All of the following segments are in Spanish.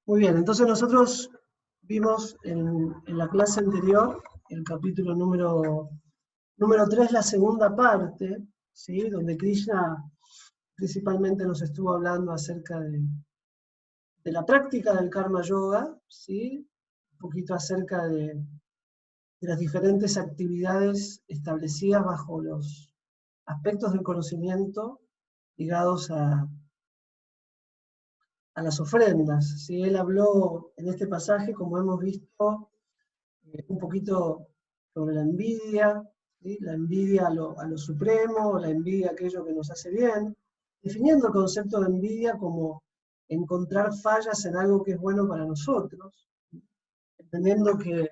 Muy bien, entonces nosotros vimos en la clase anterior, el capítulo número 3, la segunda parte, ¿sí? Donde Krishna principalmente nos estuvo hablando acerca de la práctica del karma yoga, ¿sí? Un poquito acerca de las diferentes actividades establecidas bajo los aspectos del conocimiento ligados a las ofrendas. ¿Sí? Él habló en este pasaje, como hemos visto, un poquito sobre la envidia, ¿sí? La envidia a lo supremo, la envidia a aquello que nos hace bien, definiendo el concepto de envidia como encontrar fallas en algo que es bueno para nosotros, entendiendo que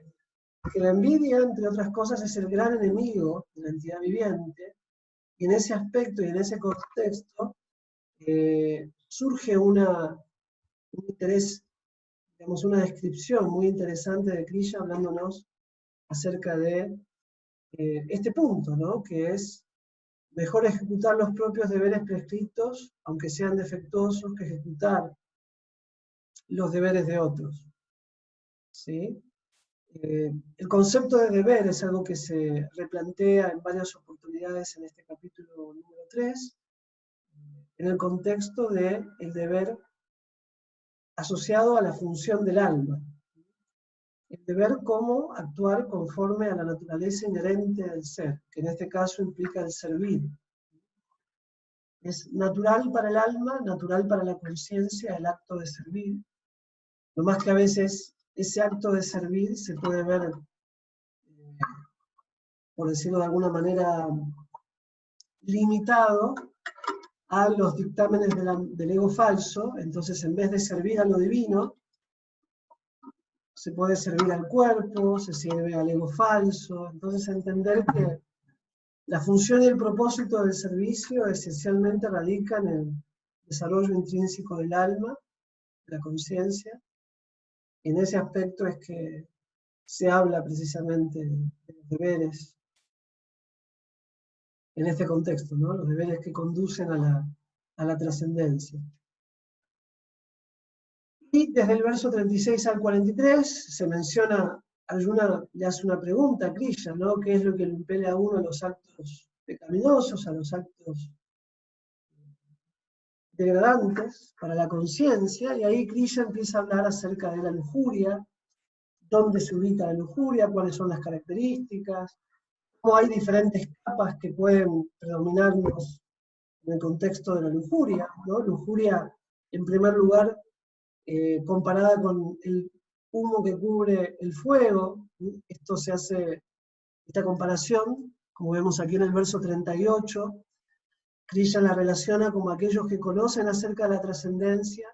la envidia, entre otras cosas, es el gran enemigo de la entidad viviente, y en ese aspecto y en ese contexto surge un interés, digamos, una descripción muy interesante de Krishna hablándonos acerca de este punto, ¿no? Que es mejor ejecutar los propios deberes prescritos, aunque sean defectuosos, que ejecutar los deberes de otros. ¿Sí? El concepto de deber es algo que se replantea en varias oportunidades en este capítulo número 3, en el contexto del deber asociado a la función del alma. El deber como actuar conforme a la naturaleza inherente del ser, que en este caso implica el servir. Es natural para el alma, natural para la conciencia el acto de servir. Lo más que a veces ese acto de servir se puede ver, por decirlo de alguna manera, limitado a los dictámenes del ego falso. Entonces, en vez de servir a lo divino, se puede servir al cuerpo, se sirve al ego falso. Entonces, entender que la función y el propósito del servicio esencialmente radican en el desarrollo intrínseco del alma, de la conciencia. Y en ese aspecto es que se habla precisamente de los deberes en este contexto, ¿no? Los deberes que conducen a la trascendencia. Y desde el verso 36 al 43 se menciona, Arjuna le hace una pregunta a Krishna, ¿no? ¿Qué es lo que le impele a uno a los actos pecaminosos, a los actos degradantes para la conciencia? Y ahí Krishna empieza a hablar acerca de la lujuria, dónde se ubica la lujuria, cuáles son las características, cómo hay diferentes capas que pueden predominarnos en el contexto de la lujuria, ¿no? Lujuria, en primer lugar, comparada con el humo que cubre el fuego. Esto se hace, esta comparación, como vemos aquí en el verso 38, Krishna la relaciona como aquellos que conocen acerca de la trascendencia,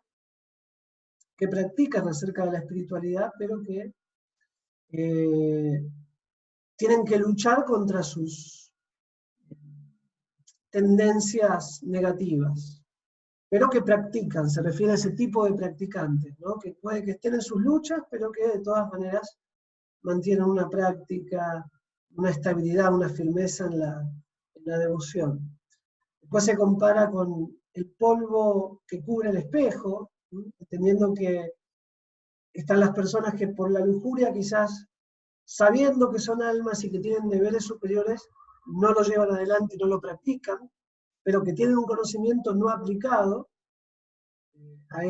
que practican acerca de la espiritualidad, pero que tienen que luchar contra sus tendencias negativas, pero que practican, se refiere a ese tipo de practicantes, ¿no? Que puede que estén en sus luchas, pero que de todas maneras mantienen una práctica, una estabilidad, una firmeza en la devoción. Después se compara con el polvo que cubre el espejo, ¿sí? Entendiendo que están las personas que por la lujuria, quizás sabiendo que son almas y que tienen deberes superiores, no lo llevan adelante y no lo practican, pero que tienen un conocimiento no aplicado. A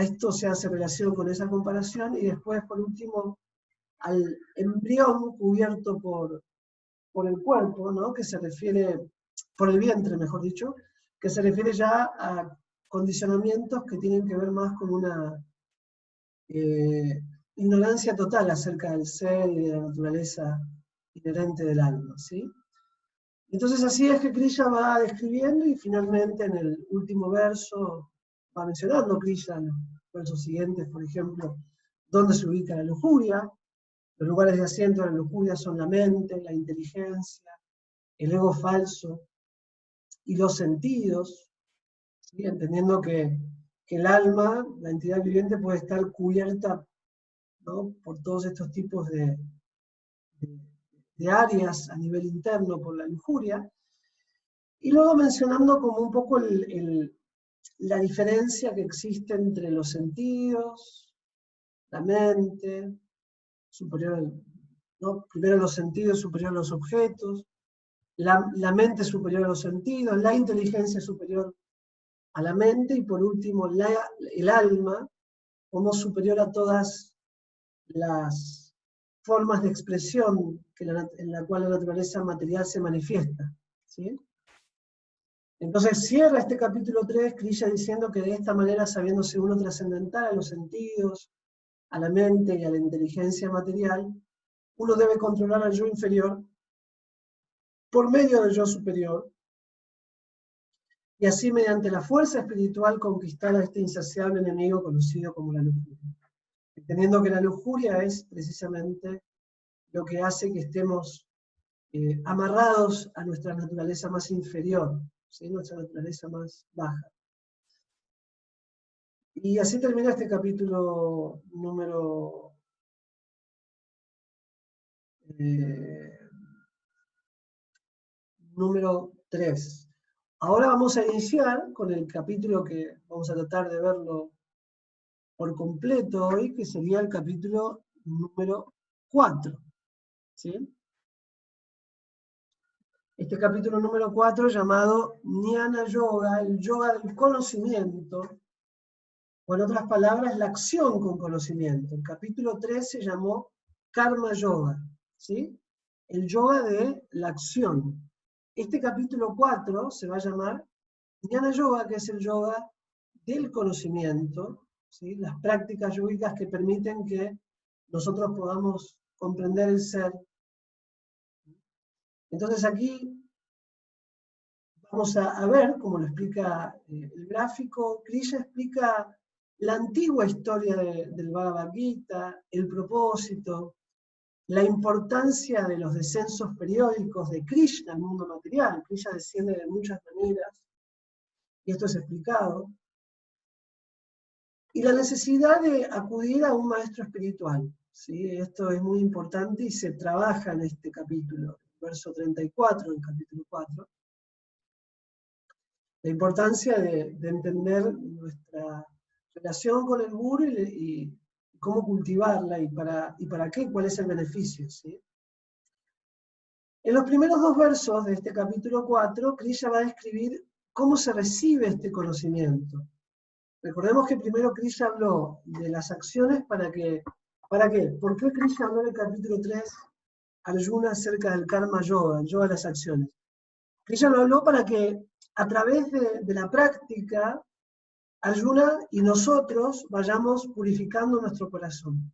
esto se hace relación con esa comparación. Y después, por último, al embrión cubierto por el cuerpo, ¿no? Que se refiere, por el vientre, mejor dicho, que se refiere ya a condicionamientos que tienen que ver más con una ignorancia total acerca del ser y de la naturaleza inherente del alma, ¿sí? Entonces así es que Krishna va describiendo, y finalmente en el último verso va mencionando Krishna, en los versos siguientes, por ejemplo, dónde se ubica la lujuria. Los lugares de asiento de la lujuria son la mente, la inteligencia, el ego falso y los sentidos, ¿sí? Entendiendo que el alma, la entidad viviente, puede estar cubierta, ¿no? Por todos estos tipos de áreas a nivel interno por la lujuria. Y luego mencionando como un poco la diferencia que existe entre los sentidos, la mente, superior, ¿no? Primero los sentidos, superior a los objetos, la mente superior a los sentidos, la inteligencia superior a la mente, y por último el alma como superior a todas las formas de expresión en la cual la naturaleza material se manifiesta, ¿sí? Entonces cierra este capítulo 3, Krishna diciendo que de esta manera, sabiéndose uno trascendental a los sentidos, a la mente y a la inteligencia material, uno debe controlar al yo inferior por medio del yo superior, y así mediante la fuerza espiritual conquistar a este insaciable enemigo conocido como la lujuria. Entendiendo que la lujuria es precisamente lo que hace que estemos amarrados a nuestra naturaleza más inferior, ¿sí? Nuestra naturaleza más baja. Y así termina este capítulo número 3. Ahora vamos a iniciar con el capítulo que vamos a tratar de verlo por completo hoy, que sería el capítulo número 4. ¿Sí? Este capítulo número 4, llamado Jnana Yoga, el yoga del conocimiento, o en otras palabras, la acción con conocimiento. El capítulo 3 se llamó Karma Yoga, ¿sí? El yoga de la acción. Este capítulo 4 se va a llamar Jnana Yoga, que es el yoga del conocimiento, ¿sí? Las prácticas yógicas que permiten que nosotros podamos comprender el ser. Entonces aquí vamos a ver, como lo explica el gráfico, Krishna explica la antigua historia del Bhagavad Gita, el propósito, la importancia de los descensos periódicos de Krishna al mundo material. Krishna desciende de muchas maneras, y esto es explicado, y la necesidad de acudir a un maestro espiritual. ¿Sí? Esto es muy importante y se trabaja en este capítulo, verso 34 del capítulo 4. La importancia de entender nuestra relación con el guru y cómo cultivarla y para qué, cuál es el beneficio. ¿Sí? En los primeros 2 versos de este capítulo 4, Krishna va a describir cómo se recibe este conocimiento. Recordemos que primero Krishna habló de las acciones ¿para qué? ¿Por qué Krishna habló en el capítulo 3 a Arjuna acerca del karma yoga, el yoga de las acciones? Krishna lo habló para que a través de la práctica, Arjuna y nosotros vayamos purificando nuestro corazón.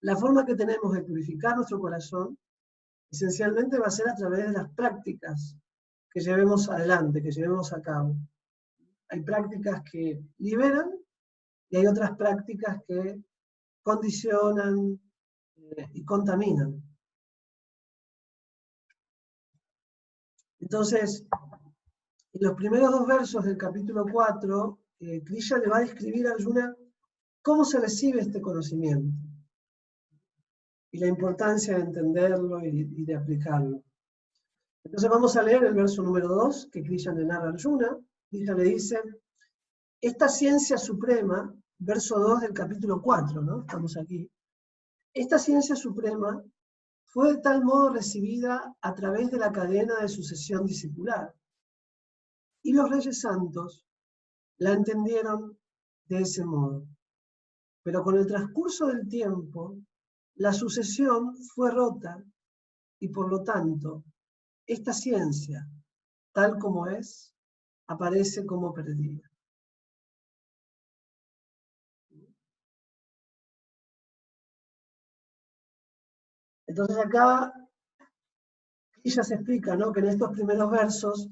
La forma que tenemos de purificar nuestro corazón esencialmente va a ser a través de las prácticas que llevemos adelante, que llevemos a cabo. Hay prácticas que liberan y hay otras prácticas que condicionan y contaminan. Entonces, en los primeros 2 versos del capítulo 4, Krishna le va a describir a Arjuna cómo se recibe este conocimiento y la importancia de entenderlo y de aplicarlo. Entonces vamos a leer el verso número 2, que Krishna le narra a Arjuna. Krishna le dice, esta ciencia suprema, verso 2 del capítulo 4, ¿no? Estamos aquí. Esta ciencia suprema fue de tal modo recibida a través de la cadena de sucesión discipular. Y los reyes santos la entendieron de ese modo. Pero con el transcurso del tiempo, la sucesión fue rota y por lo tanto, esta ciencia, tal como es, aparece como perdida. Entonces acá ella se explica, ¿no? Que en estos primeros versos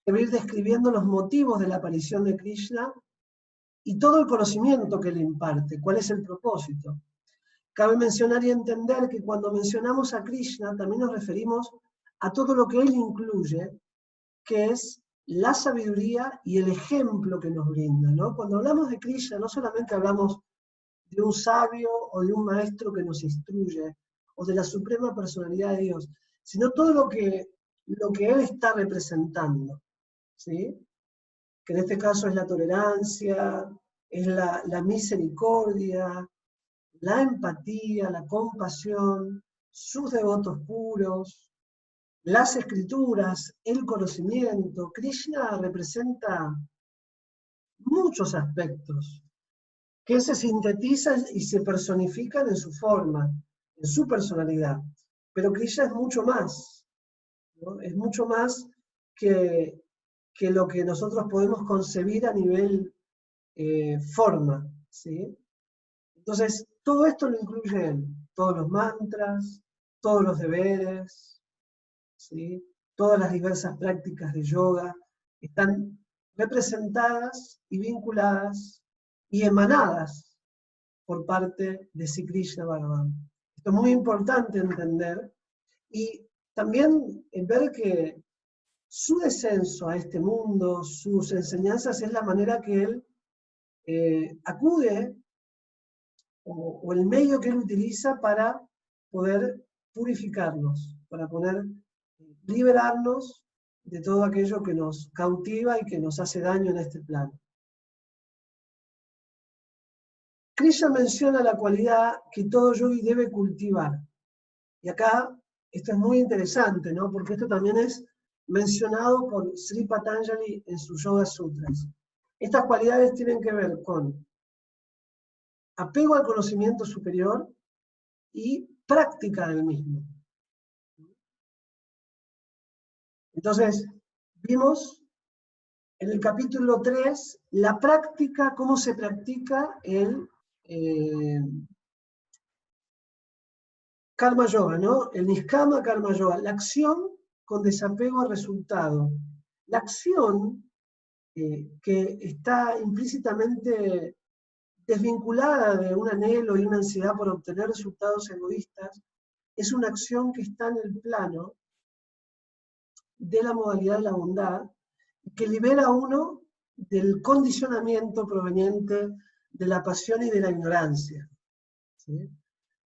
debe ir describiendo los motivos de la aparición de Krishna y todo el conocimiento que le imparte, cuál es el propósito. Cabe mencionar y entender que cuando mencionamos a Krishna también nos referimos a todo lo que él incluye, que es la sabiduría y el ejemplo que nos brinda, ¿no? Cuando hablamos de Krishna no solamente hablamos de un sabio o de un maestro que nos instruye, o de la suprema personalidad de Dios, sino todo lo que él está representando, ¿sí? que en este caso es la tolerancia, es la misericordia, la empatía, la compasión, sus devotos puros, las escrituras, el conocimiento. Krishna representa muchos aspectos que se sintetizan y se personifican en su forma, en su personalidad. Pero Krishna es mucho más, ¿no? Es mucho más que lo que nosotros podemos concebir a nivel forma, ¿sí? Entonces, todo esto lo incluye él, todos los mantras, todos los deberes, ¿sí? Todas las diversas prácticas de yoga están representadas y vinculadas y emanadas por parte de Sri Krishna Bhagavan. Esto es muy importante entender y también ver que su descenso a este mundo, sus enseñanzas, es la manera que él acude o el medio que él utiliza para poder purificarnos, para poder liberarnos de todo aquello que nos cautiva y que nos hace daño en este plano. Krishna menciona la cualidad que todo yogi debe cultivar. Y acá, esto es muy interesante, ¿no? Porque esto también es mencionado por Sri Patanjali en sus Yoga Sutras. Estas cualidades tienen que ver con apego al conocimiento superior y práctica del mismo. Entonces, vimos en el capítulo 3 la práctica, cómo se practica el Karma Yoga, ¿no? El Niskama Karma Yoga, la acción con desapego al resultado. La acción que está implícitamente desvinculada de un anhelo y una ansiedad por obtener resultados egoístas, es una acción que está en el plano de la modalidad de la bondad, que libera a uno del condicionamiento proveniente de la pasión y de la ignorancia, ¿sí?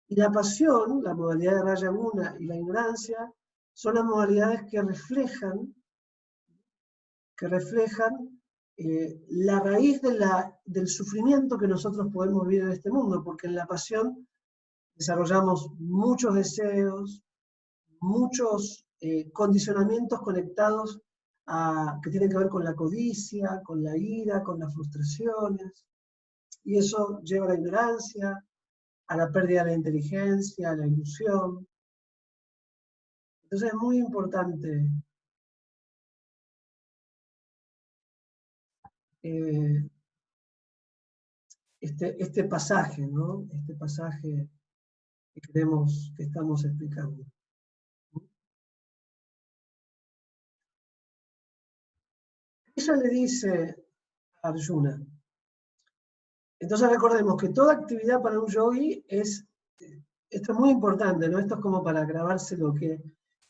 Y la pasión, la modalidad de Raja Guna y la ignorancia, son las modalidades que reflejan la raíz del sufrimiento que nosotros podemos vivir en este mundo, porque en la pasión desarrollamos muchos deseos, muchos condicionamientos conectados que tienen que ver con la codicia, con la ira, con las frustraciones, y eso lleva a la ignorancia, a la pérdida de la inteligencia, a la ilusión. Entonces es muy importante este pasaje, ¿no? Este pasaje que estamos explicando. Ella le dice a Arjuna. Entonces recordemos que toda actividad para un yogi esto es muy importante, ¿no? Esto es como para grabárselo, que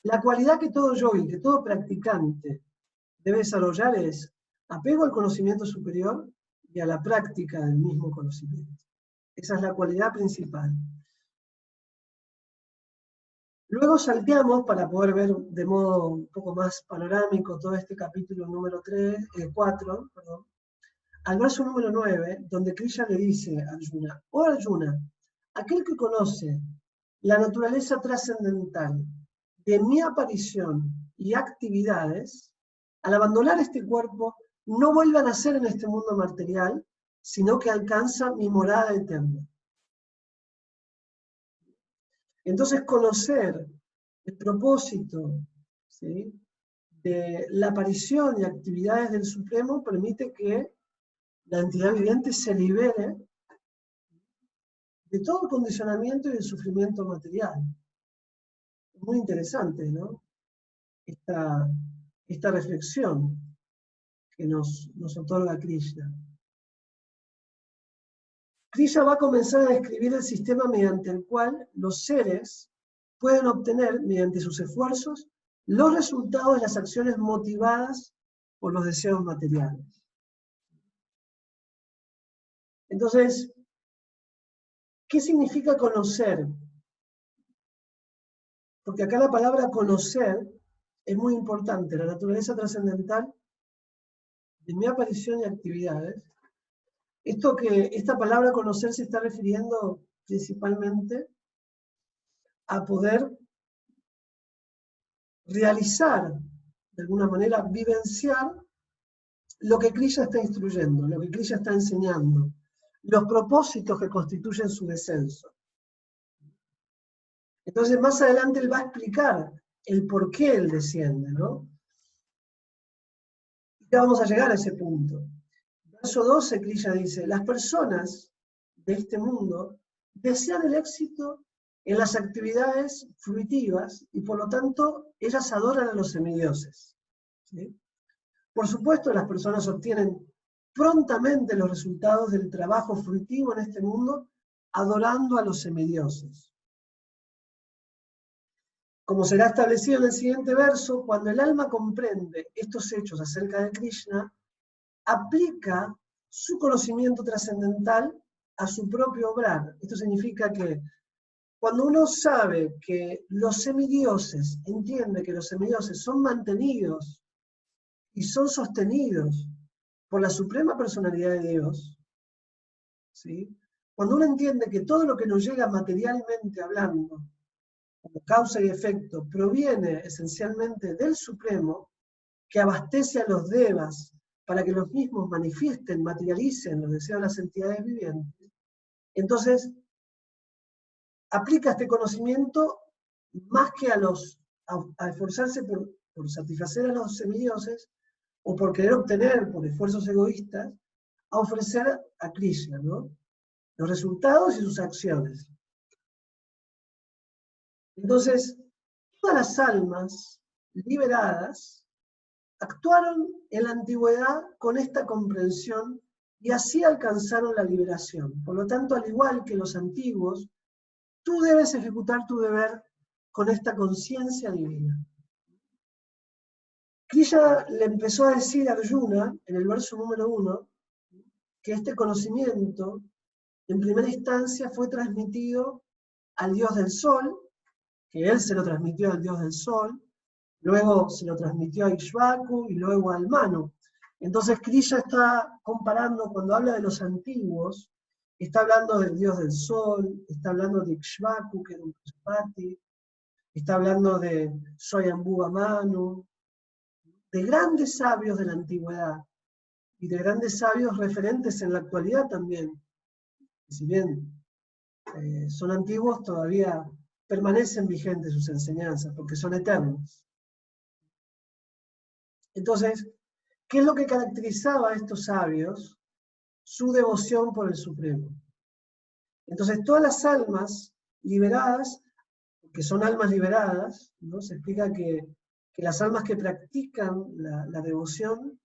la cualidad que todo yogi, que todo practicante debe desarrollar es apego al conocimiento superior y a la práctica del mismo conocimiento. Esa es la cualidad principal. Luego salteamos, para poder ver de modo un poco más panorámico todo este capítulo número 4, al verso número 9, donde Krishna le dice a Arjuna, oh Arjuna, aquel que conoce la naturaleza trascendental de mi aparición y actividades, al abandonar este cuerpo, no vuelve a nacer en este mundo material, sino que alcanza mi morada eterna. Entonces, conocer el propósito, ¿sí?, de la aparición y actividades del Supremo permite que la entidad viviente se libere de todo el condicionamiento y el sufrimiento material. Es muy interesante, ¿no? Esta reflexión que nos otorga Krishna. Krishna va a comenzar a describir el sistema mediante el cual los seres pueden obtener, mediante sus esfuerzos, los resultados de las acciones motivadas por los deseos materiales. Entonces, ¿qué significa conocer? Porque acá la palabra conocer es muy importante. La naturaleza trascendental de mi aparición y actividades. Esta palabra conocer se está refiriendo principalmente a poder realizar, de alguna manera, vivenciar lo que Krishna está instruyendo, lo que Krishna está enseñando, los propósitos que constituyen su descenso. Entonces, más adelante él va a explicar el por qué él desciende, ¿no? Ya vamos a llegar a ese punto. Verso 12, Krishna dice, las personas de este mundo desean el éxito en las actividades fruitivas y por lo tanto ellas adoran a los semidioses. ¿Sí? Por supuesto, las personas obtienen prontamente los resultados del trabajo fruitivo en este mundo adorando a los semidioses. Como será establecido en el siguiente verso, cuando el alma comprende estos hechos acerca de Krishna, aplica su conocimiento trascendental a su propio obrar. Esto significa que cuando uno sabe que los semidioses, entiende que los semidioses son mantenidos y son sostenidos por la suprema personalidad de Dios, ¿sí? Cuando uno entiende que todo lo que nos llega materialmente hablando, como causa y efecto, proviene esencialmente del Supremo, que abastece a los devas para que los mismos manifiesten, materialicen los deseos de las entidades vivientes, entonces aplica este conocimiento más que a esforzarse por satisfacer a los semidioses, o por querer obtener, por esfuerzos egoístas, a ofrecer a Krishna, ¿no? Los resultados y sus acciones. Entonces, todas las almas liberadas actuaron en la antigüedad con esta comprensión y así alcanzaron la liberación. Por lo tanto, al igual que los antiguos, tú debes ejecutar tu deber con esta conciencia divina. Krishna le empezó a decir a Arjuna, en el verso número 1, que este conocimiento, en primera instancia, fue transmitido al dios del sol, que él se lo transmitió al dios del sol, luego se lo transmitió a Ikshvaku y luego al Manu. Entonces Krishna está comparando, cuando habla de los antiguos, está hablando del dios del sol, está hablando de Ikshvaku, que era un Prajapati, está hablando de Swayambhuva Manu, de grandes sabios de la antigüedad, y de grandes sabios referentes en la actualidad también. Si bien son antiguos, todavía permanecen vigentes sus enseñanzas, porque son eternos. Entonces, ¿qué es lo que caracterizaba a estos sabios? Su devoción por el Supremo. Entonces, todas las almas liberadas, que son almas liberadas, ¿no? Se explica que las almas que practican la devoción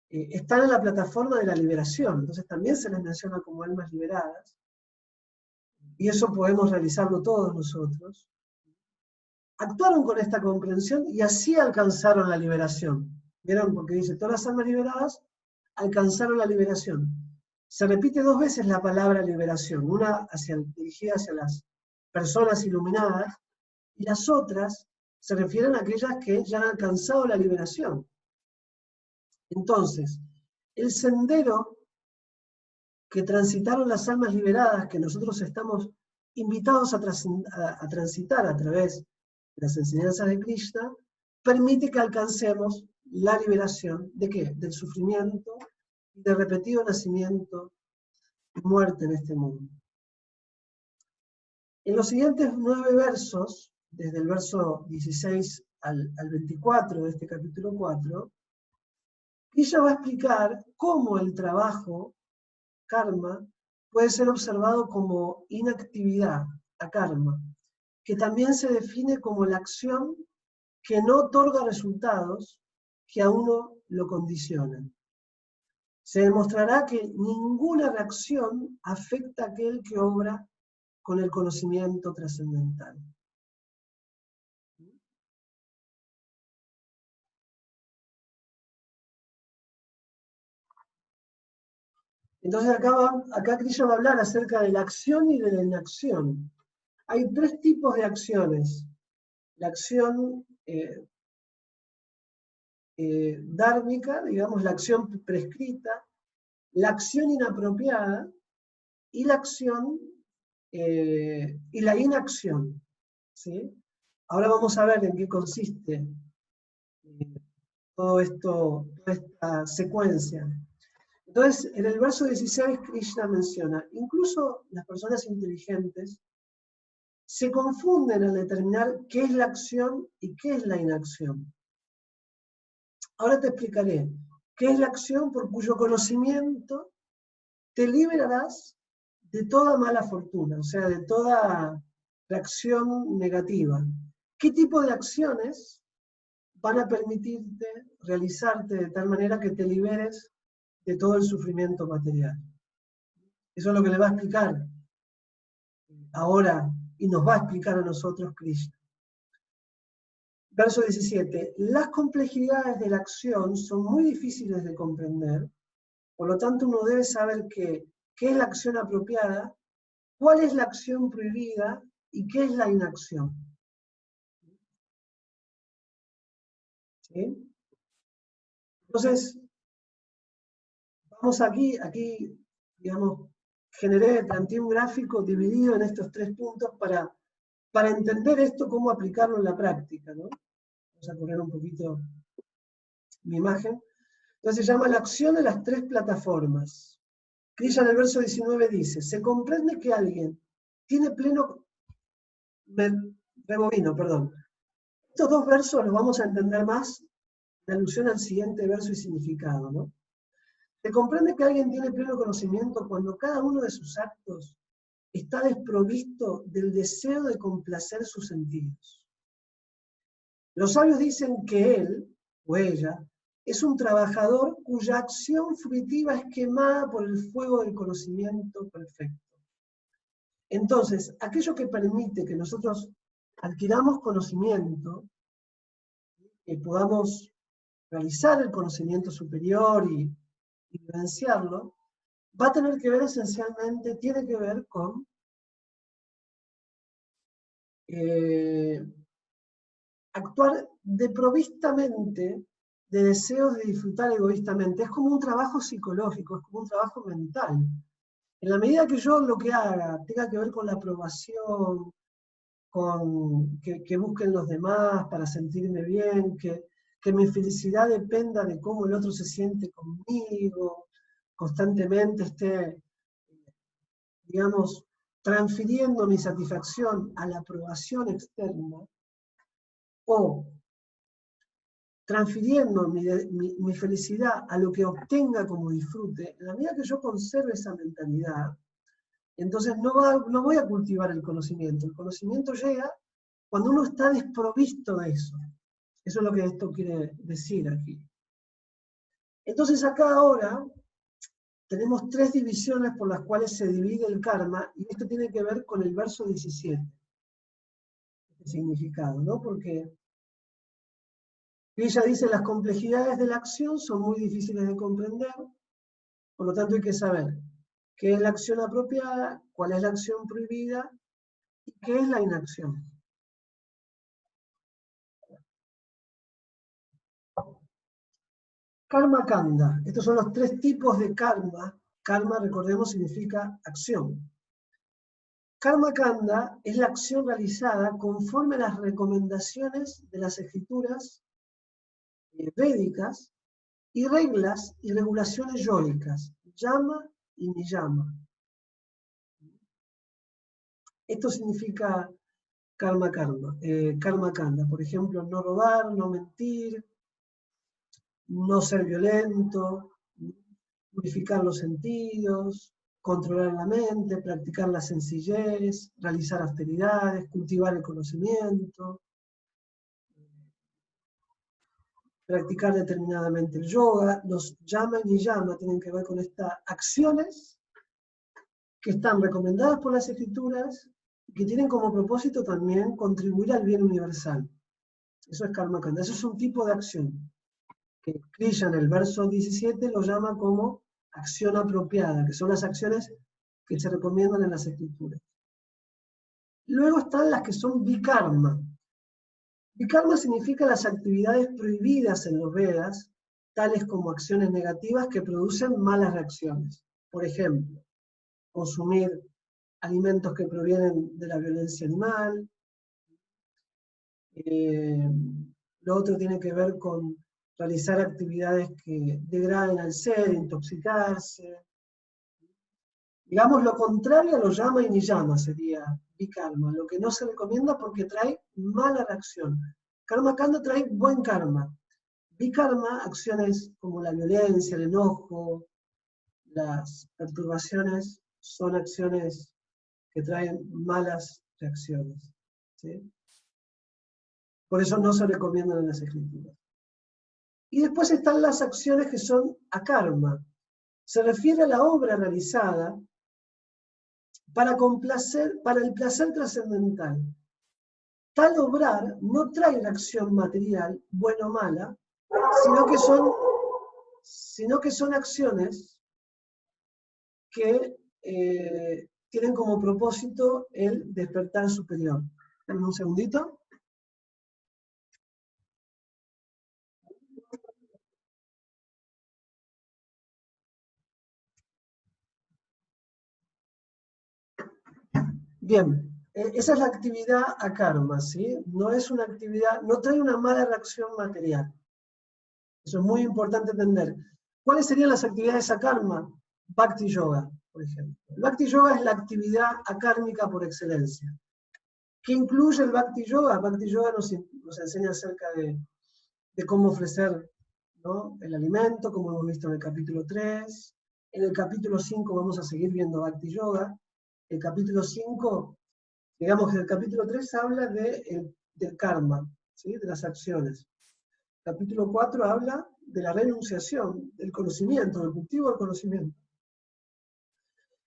están en la plataforma de la liberación, entonces también se les menciona como almas liberadas, y eso podemos realizarlo todos nosotros. Actuaron con esta comprensión y así alcanzaron la liberación. ¿Vieron? Porque dice, todas las almas liberadas alcanzaron la liberación. Se repite 2 veces la palabra liberación, una dirigida hacia las personas iluminadas, y las otras se refieren a aquellas que ya han alcanzado la liberación. Entonces, el sendero que transitaron las almas liberadas, que nosotros estamos invitados a transitar a través de las enseñanzas de Krishna, permite que alcancemos la liberación ¿de qué? Del sufrimiento y del repetido nacimiento y muerte en este mundo. En los siguientes 9 versos, desde el verso 16 al 24 de este capítulo 4, ella va a explicar cómo el trabajo, karma, puede ser observado como inactividad, akarma, que también se define como la acción que no otorga resultados que a uno lo condicionan. Se demostrará que ninguna reacción afecta a aquel que obra con el conocimiento trascendental. Entonces acá Krishna va a hablar acerca de la acción y de la inacción. Hay 3 tipos de acciones. La acción dármica, digamos, la acción prescrita, la acción inapropiada y la acción y la inacción. ¿Sí? Ahora vamos a ver en qué consiste todo esto, toda esta secuencia. Entonces, en el verso 16, Krishna menciona, incluso las personas inteligentes se confunden al determinar qué es la acción y qué es la inacción. Ahora te explicaré qué es la acción por cuyo conocimiento te liberarás de toda mala fortuna, o sea, de toda reacción negativa. ¿Qué tipo de acciones van a permitirte realizarte de tal manera que te liberes de todo el sufrimiento material? Eso es lo que le va a explicar ahora y nos va a explicar a nosotros Krishna. Verso 17. Las complejidades de la acción son muy difíciles de comprender, por lo tanto uno debe saber qué es la acción apropiada, cuál es la acción prohibida y qué es la inacción. ¿Sí? Entonces, vamos aquí, digamos, planteé un gráfico dividido en estos 3 puntos para entender esto, cómo aplicarlo en la práctica, ¿no? Vamos a poner un poquito mi imagen. Entonces se llama la acción de las 3 plataformas. Krishna en el verso 19 dice, se comprende que alguien tiene pleno... Rebobino, perdón. Estos 2 versos los vamos a entender más en alusión al siguiente verso y significado, ¿no? Se comprende que alguien tiene pleno conocimiento cuando cada uno de sus actos está desprovisto del deseo de complacer sus sentidos. Los sabios dicen que él, o ella, es un trabajador cuya acción fruitiva es quemada por el fuego del conocimiento perfecto. Entonces, aquello que permite que nosotros adquiramos conocimiento, que podamos realizar el conocimiento superior y vivenciarlo, va a tener que ver esencialmente, tiene que ver con actuar desprovistamente de deseos de disfrutar egoístamente. Es como un trabajo psicológico, es como un trabajo mental. En la medida que yo lo que haga tenga que ver con la aprobación, con que busquen los demás para sentirme bien, que mi felicidad dependa de cómo el otro se siente conmigo, constantemente esté, digamos, transfiriendo mi satisfacción a la aprobación externa, o transfiriendo mi felicidad a lo que obtenga como disfrute, en la medida que yo conserve esa mentalidad, entonces no voy a cultivar el conocimiento. El conocimiento llega cuando uno está desprovisto de eso. Eso es lo que esto quiere decir aquí. Entonces acá ahora tenemos 3 divisiones por las cuales se divide el karma, y esto tiene que ver con el verso 17. El significado, ¿no? Porque ella dice, las complejidades de la acción son muy difíciles de comprender, por lo tanto hay que saber qué es la acción apropiada, cuál es la acción prohibida y qué es la inacción. Karma Kanda. Estos son los 3 tipos de karma. Karma, recordemos, significa acción. Karma Kanda es la acción realizada conforme a las recomendaciones de las escrituras védicas y reglas y regulaciones yógicas, yama y niyama. Esto significa karma kanda. Por ejemplo, no robar, no mentir, no ser violento, purificar los sentidos, controlar la mente, practicar la sencillez, realizar austeridades, cultivar el conocimiento, practicar determinadamente el yoga. Los yama y niyama tienen que ver con estas acciones que están recomendadas por las escrituras y que tienen como propósito también contribuir al bien universal. Eso es karma kanda. Eso es un tipo de acción que Krishna en el verso 17 lo llama como acción apropiada, que son las acciones que se recomiendan en las escrituras. Luego están las que son vikarma. Vikarma significa las actividades prohibidas en los Vedas, tales como acciones negativas que producen malas reacciones. Por ejemplo, consumir alimentos que provienen de la violencia animal. Lo otro tiene que ver con realizar actividades que degraden al ser, intoxicarse. Digamos, lo contrario a lo yama y niyama sería vikarma, lo que no se recomienda porque trae mala reacción. Karma kanda trae buen karma. Vikarma, acciones como la violencia, el enojo, las perturbaciones, son acciones que traen malas reacciones, ¿sí? Por eso no se recomiendan en las escrituras. Y después están las acciones que son akarma. Se refiere a la obra realizada para el placer trascendental. Tal obrar no trae la acción material, buena o mala, sino que son acciones que tienen como propósito el despertar superior. Dame un segundito. Bien, esa es la actividad akarma, ¿sí? No es una actividad, no trae una mala reacción material. Eso es muy importante entender. ¿Cuáles serían las actividades akarma? Bhakti Yoga, por ejemplo. El Bhakti Yoga es la actividad akármica por excelencia. ¿Qué incluye el Bhakti Yoga? Bhakti Yoga nos enseña acerca de cómo ofrecer, ¿no?, el alimento, como hemos visto en el capítulo 3. En el capítulo 5 vamos a seguir viendo Bhakti Yoga. El capítulo 5, digamos que el capítulo 3 habla del karma, ¿sí?, de las acciones. El capítulo 4 habla de la renunciación, del conocimiento, del cultivo del conocimiento.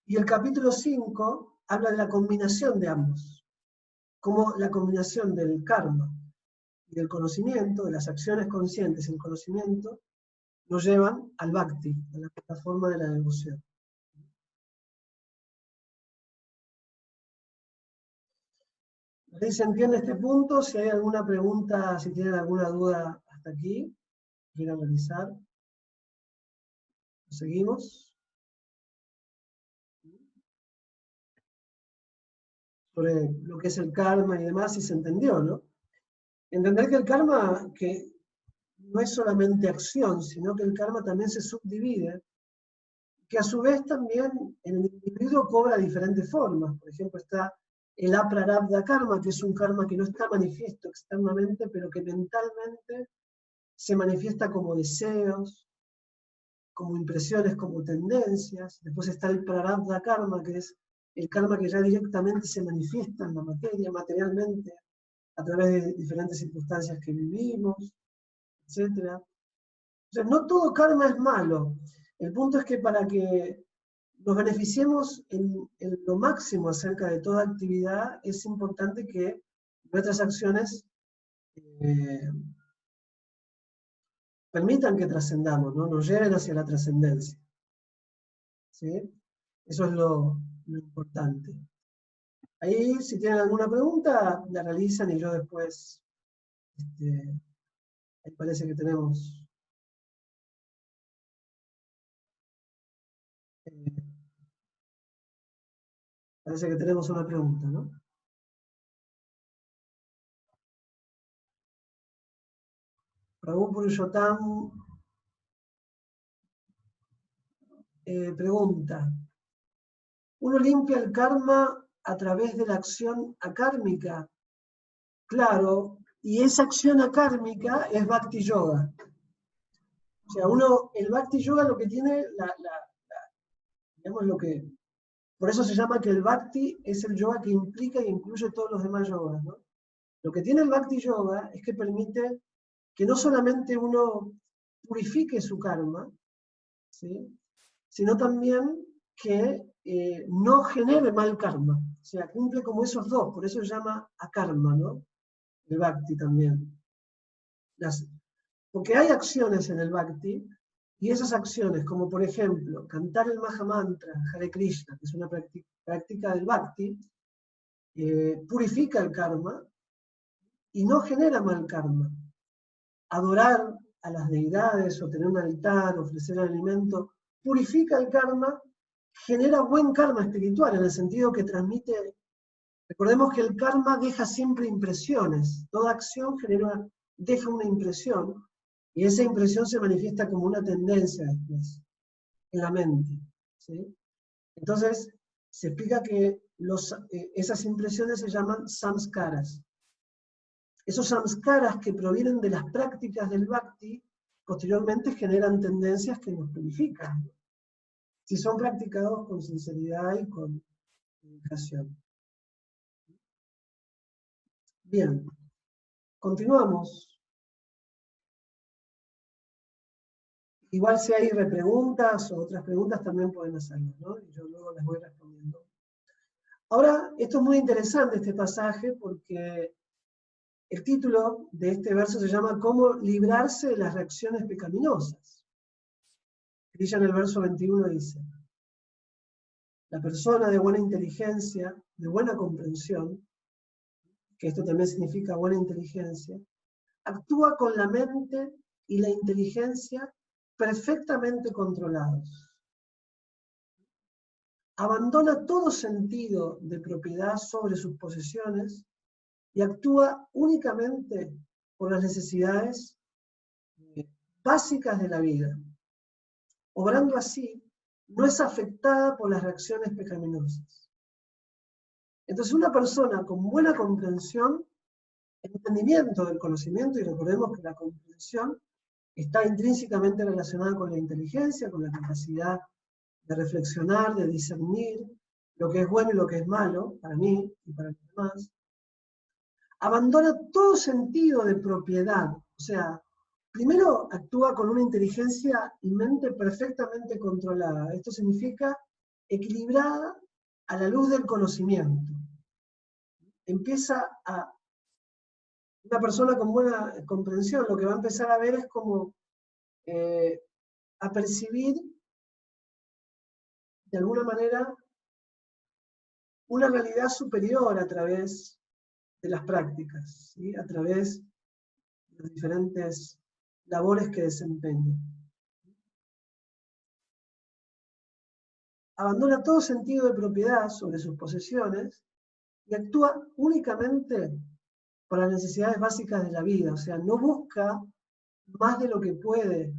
Y el capítulo 5 habla de la combinación de ambos, como la combinación del karma y del conocimiento, de las acciones conscientes y el conocimiento, nos llevan al bhakti, a la plataforma de la devoción. ¿Sí se entiende este punto? Si hay alguna pregunta, si tienen alguna duda hasta aquí, quieran realizar. ¿Seguimos? Sobre lo que es el karma y demás, si se entendió, ¿no? Entender que el karma, que no es solamente acción, sino que el karma también se subdivide, que a su vez también en el individuo cobra diferentes formas. Por ejemplo, está el aprarabdha karma, que es un karma que no está manifiesto externamente, pero que mentalmente se manifiesta como deseos, como impresiones, como tendencias. Después está el prarabdha karma, que es el karma que ya directamente se manifiesta en la materia, materialmente, a través de diferentes circunstancias que vivimos, etc. O sea, no todo karma es malo. El punto es que para que nos beneficiemos en lo máximo acerca de toda actividad, es importante que nuestras acciones permitan que trascendamos, ¿no?, nos lleven hacia la trascendencia, ¿sí? Eso es lo importante. Ahí, si tienen alguna pregunta, la realizan y yo después, ahí parece que tenemos... parece que tenemos una pregunta, ¿no? Prabhu Purushottam pregunta, ¿uno limpia el karma a través de la acción akármica? Claro, y esa acción akármica es Bhakti Yoga. O sea, el Bhakti Yoga lo que tiene, digamos lo que... Por eso se llama que el Bhakti es el yoga que implica e incluye todos los demás yogas, ¿no? Lo que tiene el Bhakti Yoga es que permite que no solamente uno purifique su karma, ¿sí?, sino también que no genere mal karma. O sea, cumple como esos dos, por eso se llama akarma, ¿no?, el Bhakti también. Porque hay acciones en el Bhakti, y esas acciones, como por ejemplo, cantar el Mahamantra, Hare Krishna, que es una práctica del Bhakti, purifica el karma, y no genera mal karma. Adorar a las deidades o tener un altar, ofrecer alimento, purifica el karma, genera buen karma espiritual, en el sentido que transmite. Recordemos que el karma deja siempre impresiones, toda acción deja una impresión, y esa impresión se manifiesta como una tendencia después, en la mente, ¿sí? Entonces, se explica que esas impresiones se llaman samskaras. Esos samskaras que provienen de las prácticas del bhakti, posteriormente generan tendencias que nos purifican, si son practicados con sinceridad y con dedicación. Bien, continuamos. Igual si hay repreguntas o otras preguntas también pueden hacerlas, ¿no? Y yo luego les voy respondiendo. Ahora, esto es muy interesante, este pasaje, porque el título de este verso se llama ¿Cómo librarse de las reacciones pecaminosas? Krishna en el verso 21 dice: la persona de buena inteligencia, de buena comprensión, que esto también significa buena inteligencia, actúa con la mente y la inteligencia perfectamente controlados. Abandona todo sentido de propiedad sobre sus posesiones y actúa únicamente por las necesidades básicas de la vida. Obrando así, no es afectada por las reacciones pecaminosas. Entonces, una persona con buena comprensión, entendimiento del conocimiento, y recordemos que la comprensión está intrínsecamente relacionada con la inteligencia, con la capacidad de reflexionar, de discernir lo que es bueno y lo que es malo, para mí y para los demás, abandona todo sentido de propiedad, o sea, primero actúa con una inteligencia y mente perfectamente controlada. Esto significa equilibrada a la luz del conocimiento. Una persona con buena comprensión, lo que va a empezar a ver es como a percibir de alguna manera una realidad superior a través de las prácticas, ¿sí? A través de las diferentes labores que desempeña. Abandona todo sentido de propiedad sobre sus posesiones y actúa únicamente por las necesidades básicas de la vida, o sea, no busca más de lo que puede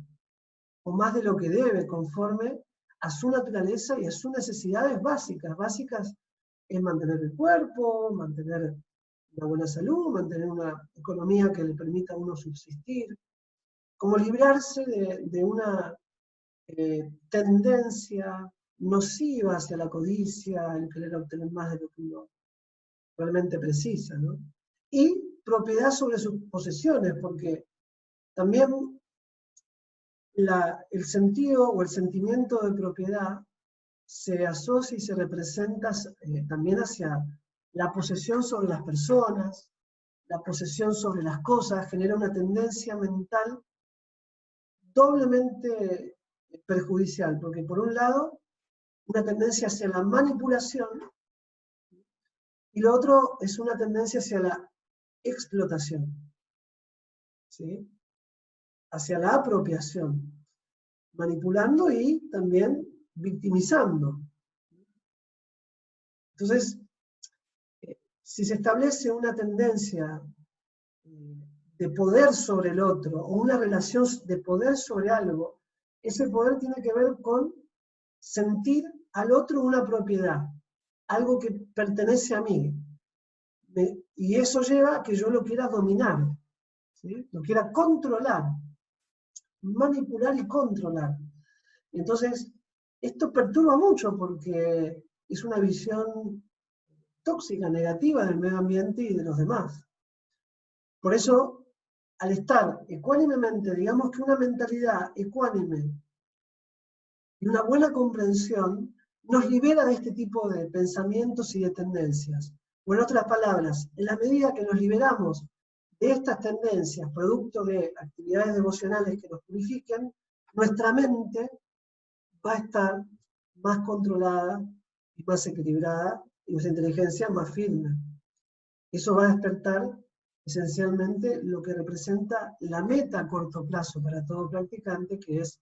o más de lo que debe conforme a su naturaleza y a sus necesidades básicas. Básicas es mantener el cuerpo, mantener una buena salud, mantener una economía que le permita a uno subsistir, como librarse de una tendencia nociva hacia la codicia, el querer obtener más de lo que uno realmente precisa, ¿no? Y propiedad sobre sus posesiones, porque también el sentido o el sentimiento de propiedad se asocia y se representa también hacia la posesión sobre las personas, la posesión sobre las cosas, genera una tendencia mental doblemente perjudicial, porque por un lado, una tendencia hacia la manipulación, y lo otro es una tendencia hacia la explotación, ¿sí? Hacia la apropiación, manipulando y también victimizando. Entonces, si se establece una tendencia de poder sobre el otro, o una relación de poder sobre algo, ese poder tiene que ver con sentir al otro una propiedad, algo que pertenece a mí. Y eso lleva a que yo lo quiera dominar, ¿sí? Lo quiera controlar, manipular y controlar. Entonces, esto perturba mucho porque es una visión tóxica, negativa del medio ambiente y de los demás. Por eso, al estar ecuánimemente, digamos que una mentalidad ecuánime y una buena comprensión nos libera de este tipo de pensamientos y de tendencias. O en otras palabras, en la medida que nos liberamos de estas tendencias, producto de actividades devocionales que nos purifiquen, nuestra mente va a estar más controlada y más equilibrada y nuestra inteligencia más firme. Eso va a despertar esencialmente lo que representa la meta a corto plazo para todo practicante, que es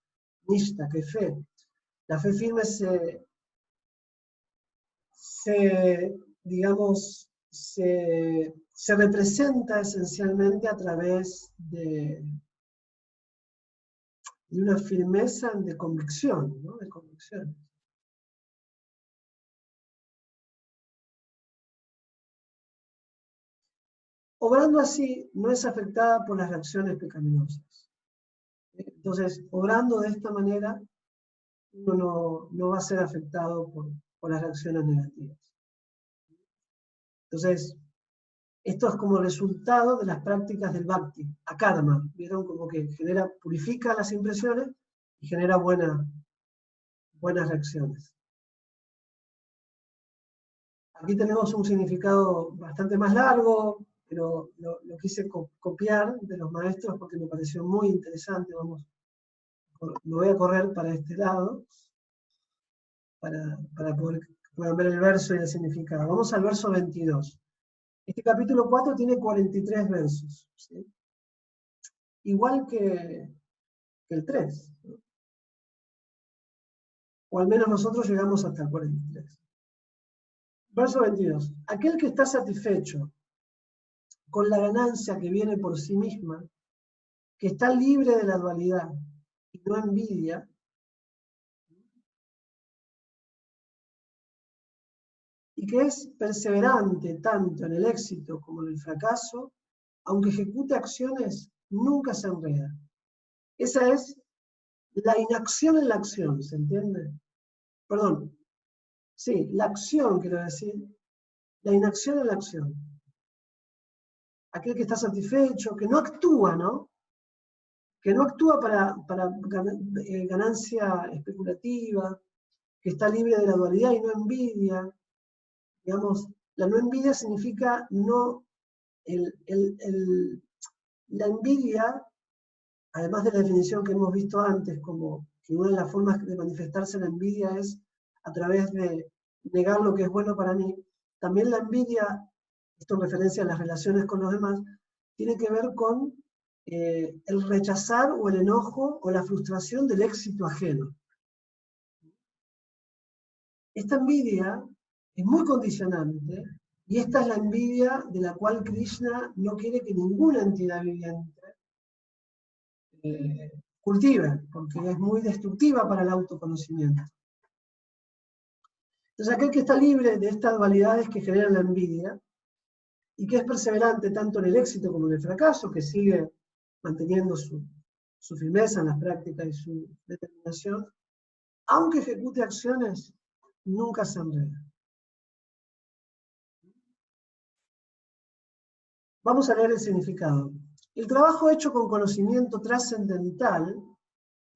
nishta, que es fe. La fe firme digamos, se representa esencialmente a través de una firmeza de convicción, ¿no? De convicción. Obrando así, no es afectada por las reacciones pecaminosas. Entonces, obrando de esta manera, uno no va a ser afectado por las reacciones negativas. Entonces, esto es como resultado de las prácticas del bhakti, akarma. ¿Vieron? Como que purifica las impresiones y genera buenas reacciones. Aquí tenemos un significado bastante más largo, pero lo quise copiar de los maestros porque me pareció muy interesante. Lo voy a correr para este lado, para que puedan ver el verso y el significado. Vamos al verso 22. Este capítulo 4 tiene 43 versos, ¿sí? Igual que el 3, ¿no? O al menos nosotros llegamos hasta el 43. Verso 22. Aquel que está satisfecho con la ganancia que viene por sí misma, que está libre de la dualidad y no envidia, y que es perseverante tanto en el éxito como en el fracaso, aunque ejecute acciones, nunca se enreda. Esa es la inacción en la acción, ¿se entiende? Perdón, sí, la acción, quiero decir, la inacción en la acción. Aquel que está satisfecho, que no actúa, ¿no? Que no actúa para ganancia especulativa, que está libre de la dualidad y no envidia. Digamos, la no envidia significa no, la envidia, además de la definición que hemos visto antes, como que una de las formas de manifestarse la envidia es a través de negar lo que es bueno para mí, también la envidia, esto en referencia a las relaciones con los demás, tiene que ver con el rechazar o el enojo o la frustración del éxito ajeno. Esta envidia es muy condicionante y esta es la envidia de la cual Krishna no quiere que ninguna entidad viviente cultive, porque es muy destructiva para el autoconocimiento. Entonces aquel que está libre de estas dualidades que generan la envidia y que es perseverante tanto en el éxito como en el fracaso, que sigue manteniendo su firmeza en las prácticas y su determinación, aunque ejecute acciones, nunca se enreda. Vamos a leer el significado. El trabajo hecho con conocimiento trascendental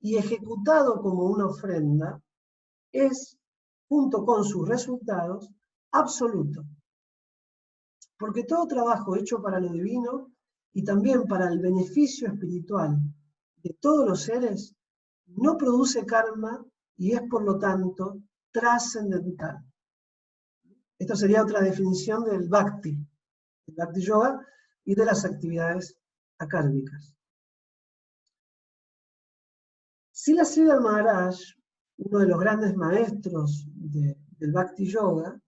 y ejecutado como una ofrenda es, junto con sus resultados, absoluto. Porque todo trabajo hecho para lo divino y también para el beneficio espiritual de todos los seres no produce karma y es por lo tanto trascendental. Esta sería otra definición del bhakti yoga y de las actividades akármicas. Srila Sridhar Maharaj, uno de los grandes maestros del bhakti yoga,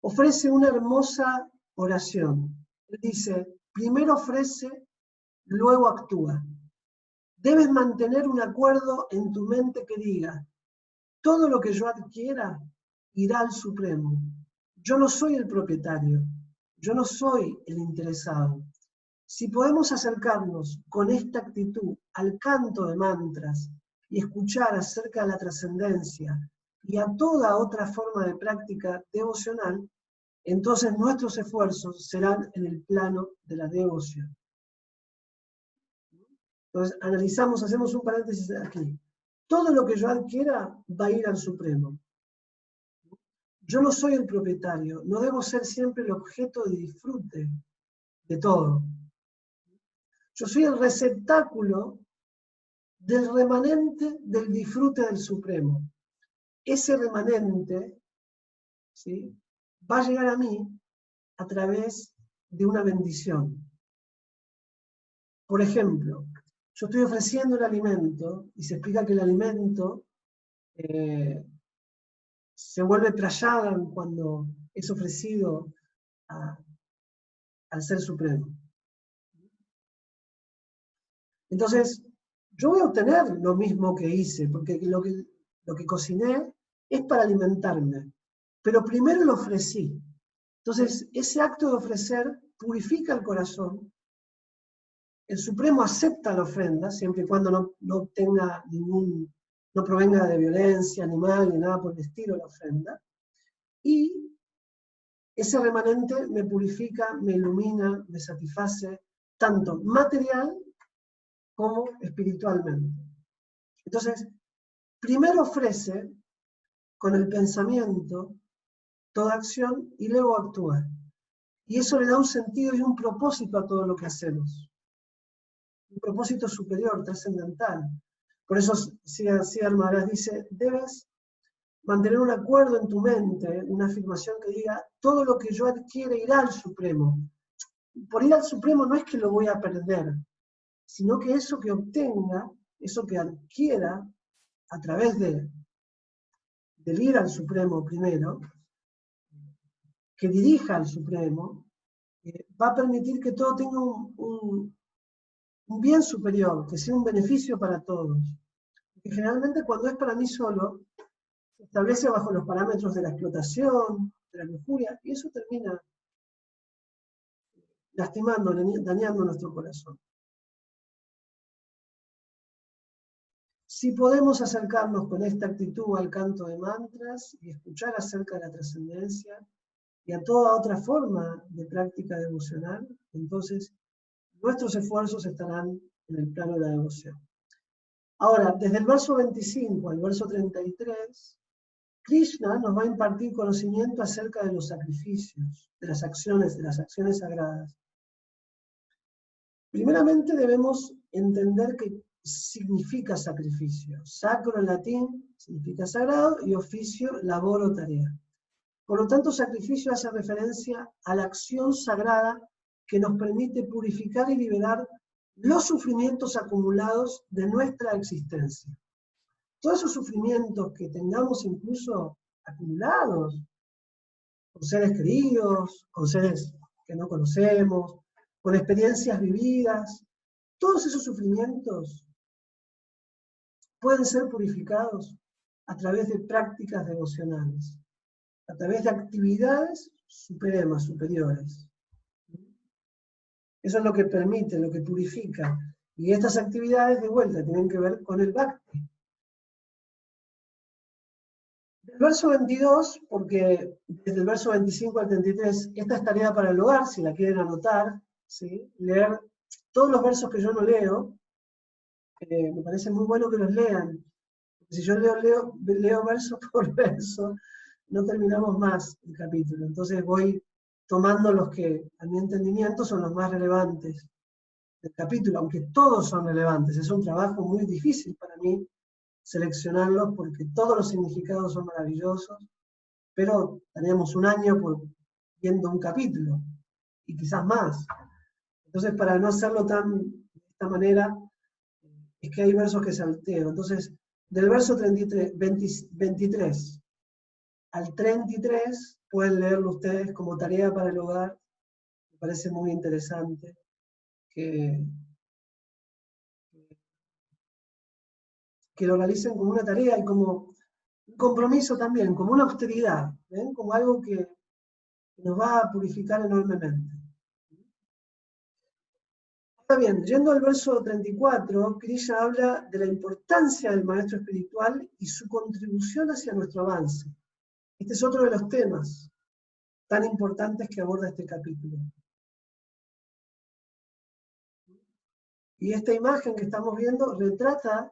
ofrece una hermosa oración. Él dice, primero ofrece, luego actúa. Debes mantener un acuerdo en tu mente que diga, todo lo que yo adquiera irá al Supremo. Yo no soy el propietario, yo no soy el interesado. Si podemos acercarnos con esta actitud al canto de mantras y escuchar acerca de la trascendencia y a toda otra forma de práctica devocional, entonces nuestros esfuerzos serán en el plano de la devoción. Entonces analizamos, hacemos un paréntesis aquí. Todo lo que yo adquiera va a ir al Supremo. Yo no soy el propietario, no debo ser siempre el objeto de disfrute de todo. Yo soy el receptáculo del remanente del disfrute del Supremo. Ese remanente, ¿sí?, va a llegar a mí a través de una bendición. Por ejemplo, yo estoy ofreciendo el alimento y se explica que el alimento se vuelve prayadan cuando es ofrecido al Ser Supremo. Entonces, yo voy a obtener lo mismo que hice, porque lo que cociné es para alimentarme, pero primero lo ofrecí. Entonces, ese acto de ofrecer purifica el corazón. El Supremo acepta la ofrenda, siempre y cuando no tenga no provenga de violencia animal ni nada por el estilo la ofrenda. Y ese remanente me purifica, me ilumina, me satisface, tanto material como espiritualmente. Entonces, primero ofrece con el pensamiento toda acción y luego actúa. Y eso le da un sentido y un propósito a todo lo que hacemos. Un propósito superior, trascendental. Por eso Siddhartha Maharaj dice, debes mantener un acuerdo en tu mente, una afirmación que diga, todo lo que yo adquiere irá al Supremo. Por ir al Supremo no es que lo voy a perder, sino que eso que obtenga, eso que adquiera, a través del ir al Supremo primero, que dirija al Supremo, va a permitir que todo tenga un bien superior, que sea un beneficio para todos. Porque generalmente cuando es para mí solo, se establece bajo los parámetros de la explotación, de la lujuria, y eso termina lastimando, dañando nuestro corazón. Si podemos acercarnos con esta actitud al canto de mantras y escuchar acerca de la trascendencia y a toda otra forma de práctica devocional, entonces nuestros esfuerzos estarán en el plano de la devoción. Ahora, desde el verso 25 al verso 33, Krishna nos va a impartir conocimiento acerca de los sacrificios, de las acciones sagradas. Primeramente debemos entender qué significa sacrificio. Sacro en latín significa sagrado y oficio, labor o tarea. Por lo tanto, sacrificio hace referencia a la acción sagrada que nos permite purificar y liberar los sufrimientos acumulados de nuestra existencia. Todos esos sufrimientos que tengamos incluso acumulados, con seres queridos, con seres que no conocemos, con experiencias vividas, todos esos sufrimientos pueden ser purificados a través de prácticas devocionales, a través de actividades supremas, superiores. Eso es lo que permite, lo que purifica. Y estas actividades, de vuelta, tienen que ver con el Bhakti. Del verso 22, porque desde el verso 25 al 33, esta es tarea para el hogar, si la quieren anotar, ¿sí? Leer todos los versos que yo no leo, me parece muy bueno que los lean. Si yo leo verso por verso, no terminamos más el capítulo. Entonces voy tomando los que, a mi entendimiento, son los más relevantes del capítulo, aunque todos son relevantes. Es un trabajo muy difícil para mí seleccionarlos porque todos los significados son maravillosos, pero tenemos un año viendo un capítulo, y quizás más. Entonces, para no hacerlo de esta manera, es que hay versos que salteo. Entonces, del verso 23 al 33, pueden leerlo ustedes como tarea para el hogar. Me parece muy interesante que lo realicen como una tarea y como un compromiso también, como una austeridad, ¿ven? Como algo que nos va a purificar enormemente. Ahora bien, yendo al verso 34, Krishna habla de la importancia del maestro espiritual y su contribución hacia nuestro avance. Este es otro de los temas tan importantes que aborda este capítulo. Y esta imagen que estamos viendo retrata,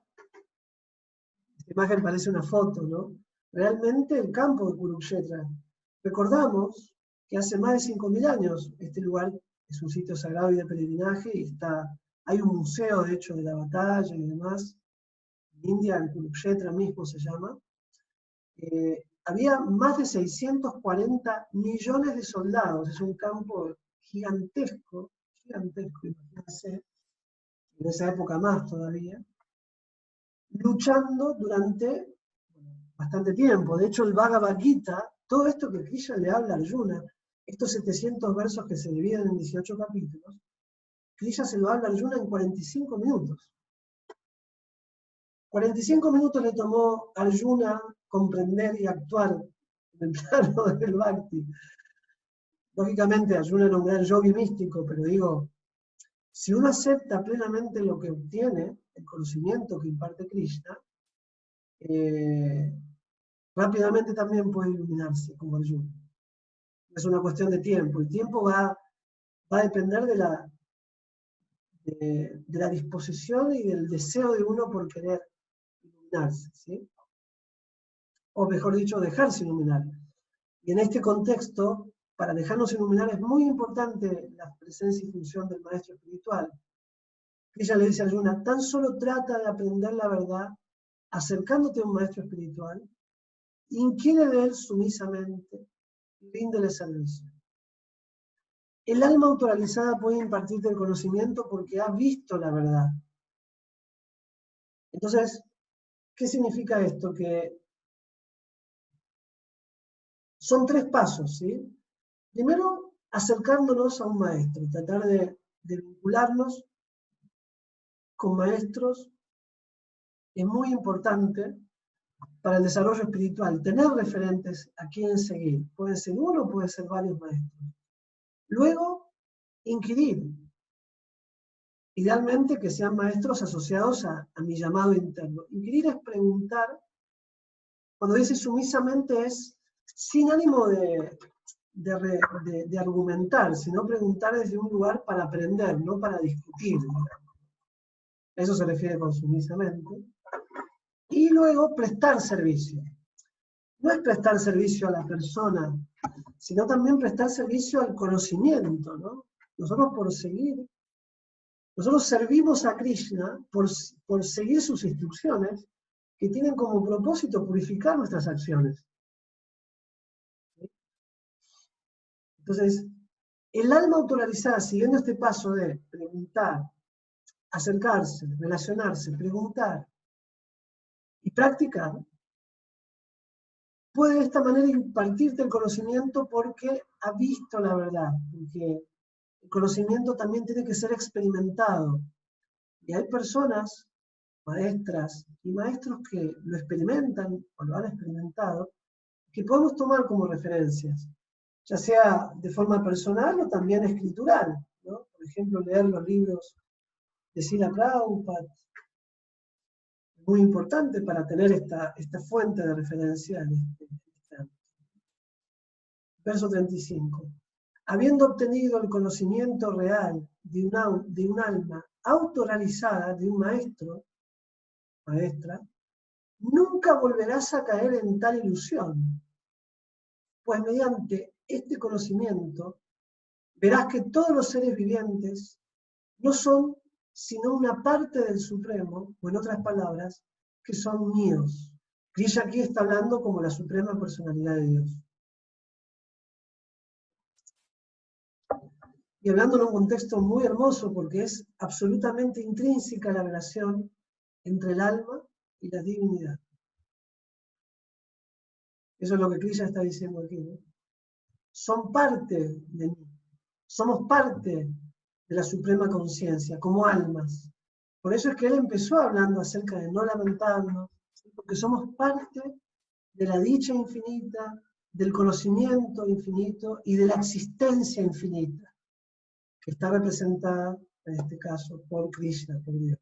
esta imagen parece una foto, ¿no? Realmente el campo de Kurukshetra. Recordamos que hace más de 5.000 años este lugar es un sitio sagrado y de peregrinaje, y hay un museo, de hecho, de la batalla y demás. En India, en Kurukshetra mismo se llama. Había más de 640 millones de soldados, es un campo gigantesco, imagínense, en esa época más todavía, luchando durante bastante tiempo. De hecho, el Bhagavad Gita, todo esto que Krishna le habla a Arjuna, estos 700 versos que se dividen en 18 capítulos, Krishna se lo habla a Arjuna en 45 minutos. 45 minutos le tomó a Arjuna comprender y actuar en el plano del Bhakti. Lógicamente, Arjuna era un gran yogi místico, pero digo, si uno acepta plenamente lo que obtiene, el conocimiento que imparte Krishna, rápidamente también puede iluminarse como Arjuna. Es una cuestión de tiempo. El tiempo va a depender de la disposición y del deseo de uno por querer iluminarse, ¿sí? O mejor dicho, dejarse iluminar. Y en este contexto, para dejarnos iluminar es muy importante la presencia y función del maestro espiritual. Ella le dice a Arjuna, tan solo trata de aprender la verdad acercándote a un maestro espiritual, inquiere de él sumisamente y ríndele servicio. El alma autorrealizada puede impartirte el conocimiento porque ha visto la verdad. Entonces, ¿qué significa esto? Que son 3 pasos, ¿sí? Primero, acercándonos a un maestro, tratar de vincularnos con maestros es muy importante para el desarrollo espiritual. Tener referentes a quien seguir. Puede ser uno, puede ser varios maestros. Luego, inquirir. Idealmente que sean maestros asociados a mi llamado interno. Inquirir es preguntar. Cuando dice sumisamente es sin ánimo de argumentar, sino preguntar desde un lugar para aprender, no para discutir. A eso se refiere con sumisamente. Y luego prestar servicio. No es prestar servicio a la persona, sino también prestar servicio al conocimiento, ¿no? Nosotros servimos a Krishna por seguir sus instrucciones, que tienen como propósito purificar nuestras acciones. Entonces, el alma autorrealizada, siguiendo este paso de preguntar, acercarse, relacionarse, preguntar y practicar, puede de esta manera impartirte el conocimiento porque ha visto la verdad, porque el conocimiento también tiene que ser experimentado. Y hay personas, maestras y maestros que lo experimentan o lo han experimentado, que podemos tomar como referencias, ya sea de forma personal o también escritural, ¿no? Por ejemplo, leer los libros de Srila Prabhupada, es muy importante para tener esta fuente de referencia en este ámbito. Verso 35. Habiendo obtenido el conocimiento real de un alma autorrealizada, de un maestro, maestra, nunca volverás a caer en tal ilusión, pues mediante este conocimiento verás que todos los seres vivientes no son sino una parte del Supremo, o en otras palabras, que son míos. Krishna aquí está hablando como la suprema personalidad de Dios. Y hablando en un contexto muy hermoso, porque es absolutamente intrínseca la relación entre el alma y la divinidad. Eso es lo que Krishna está diciendo aquí, ¿no? Son parte de mí. Somos parte de la suprema conciencia, como almas. Por eso es que él empezó hablando acerca de no lamentarnos, ¿sí? Porque somos parte de la dicha infinita, del conocimiento infinito y de la existencia infinita, que está representada, en este caso, por Krishna, por Dios.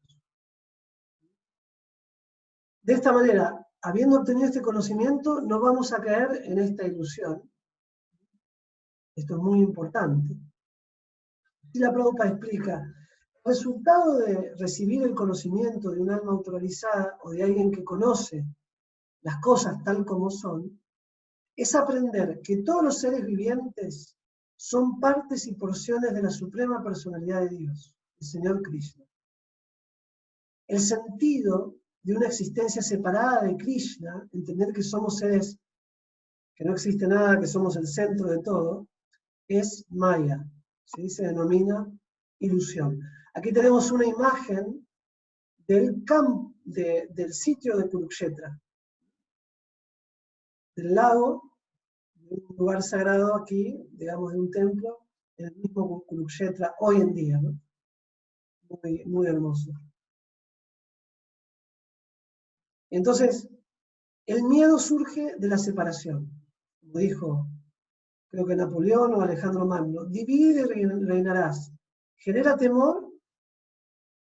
De esta manera, habiendo obtenido este conocimiento, no vamos a caer en esta ilusión. Esto es muy importante. Srila Prabhupada explica, el resultado de recibir el conocimiento de un alma autorrealizada o de alguien que conoce las cosas tal como son, es aprender que todos los seres vivientes son partes y porciones de la suprema personalidad de Dios, el Señor Krishna. El sentido de una existencia separada de Krishna, entender que somos seres, que no existe nada, que somos el centro de todo, es Maya, ¿sí? Se denomina ilusión. Aquí tenemos una imagen del sitio de Kurukshetra, del lago, de un lugar sagrado aquí, digamos de un templo, en el mismo Kurukshetra hoy en día, ¿no? Muy, muy hermoso. Entonces, el miedo surge de la separación, como dijo, creo que Napoleón o Alejandro Magno, divide y reinarás. Genera temor,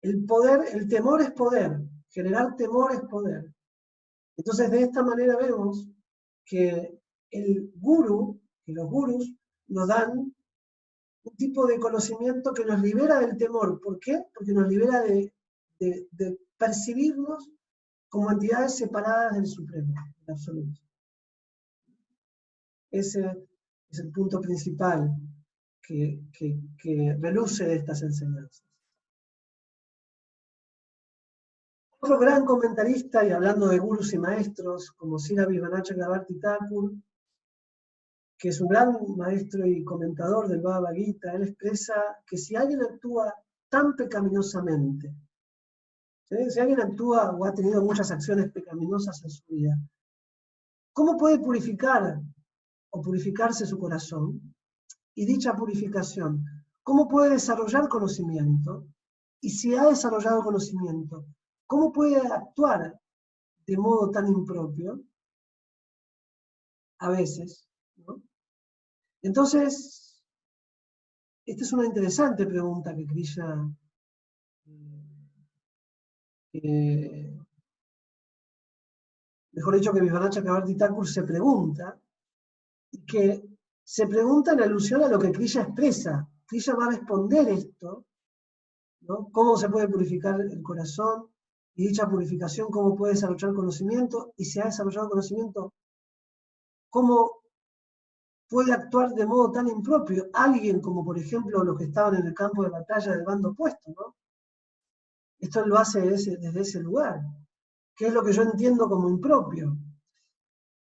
el temor es poder, generar temor es poder. Entonces, de esta manera vemos que el gurú, que los gurús nos dan un tipo de conocimiento que nos libera del temor. ¿Por qué? Porque nos libera de percibirnos como entidades separadas del Supremo, del Absoluto. Ese es el punto principal que reluce de estas enseñanzas. Otro gran comentarista, y hablando de gurús y maestros, como Srila Vishwanath Chakrabarti Thakur, que es un gran maestro y comentador del Bhagavad Gita, él expresa que si alguien actúa tan pecaminosamente, ¿sí? Si alguien actúa o ha tenido muchas acciones pecaminosas en su vida, ¿cómo puede purificar o purificarse su corazón? Y dicha purificación, ¿cómo puede desarrollar conocimiento? Y si ha desarrollado conocimiento, ¿cómo puede actuar de modo tan impropio? A veces, ¿no? Entonces, esta es una interesante pregunta que Krishna mejor dicho, que Vishwanath Chakrabarti Thakur se pregunta, y que se pregunta en alusión a lo que Krishna expresa. Krishna va a responder esto, ¿no? ¿Cómo se puede purificar el corazón? Y dicha purificación, ¿cómo puede desarrollar conocimiento? Y si ha desarrollado conocimiento, ¿cómo puede actuar de modo tan impropio? Alguien como, por ejemplo, los que estaban en el campo de batalla del bando opuesto, ¿no? Esto lo hace desde ese lugar, que es lo que yo entiendo como impropio.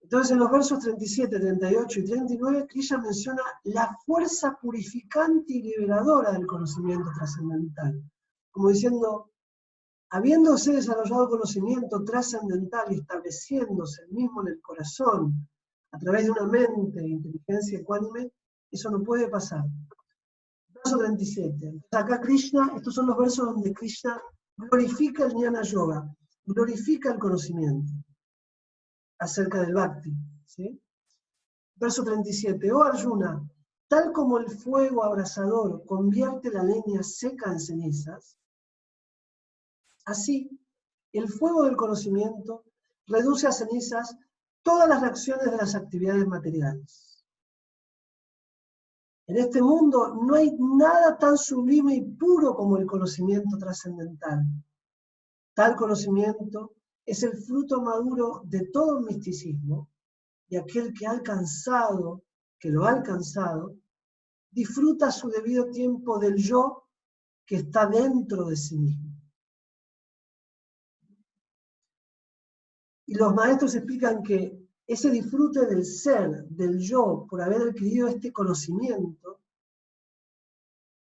Entonces, en los versos 37, 38 y 39, Krishna menciona la fuerza purificante y liberadora del conocimiento trascendental. Como diciendo, habiéndose desarrollado conocimiento trascendental y estableciéndose el mismo en el corazón, a través de una mente e inteligencia ecuánime, eso no puede pasar. Verso 37. Entonces acá Krishna, estos son los versos donde Krishna glorifica el Jnana Yoga, glorifica el conocimiento acerca del Bhakti, ¿sí? Verso 37. Oh Arjuna, tal como el fuego abrasador convierte la leña seca en cenizas, así el fuego del conocimiento reduce a cenizas todas las reacciones de las actividades materiales. En este mundo no hay nada tan sublime y puro como el conocimiento trascendental. Tal conocimiento es el fruto maduro de todo misticismo, y aquel que lo ha alcanzado, disfruta a su debido tiempo del yo que está dentro de sí mismo. Y los maestros explican que ese disfrute del ser, del yo, por haber adquirido este conocimiento,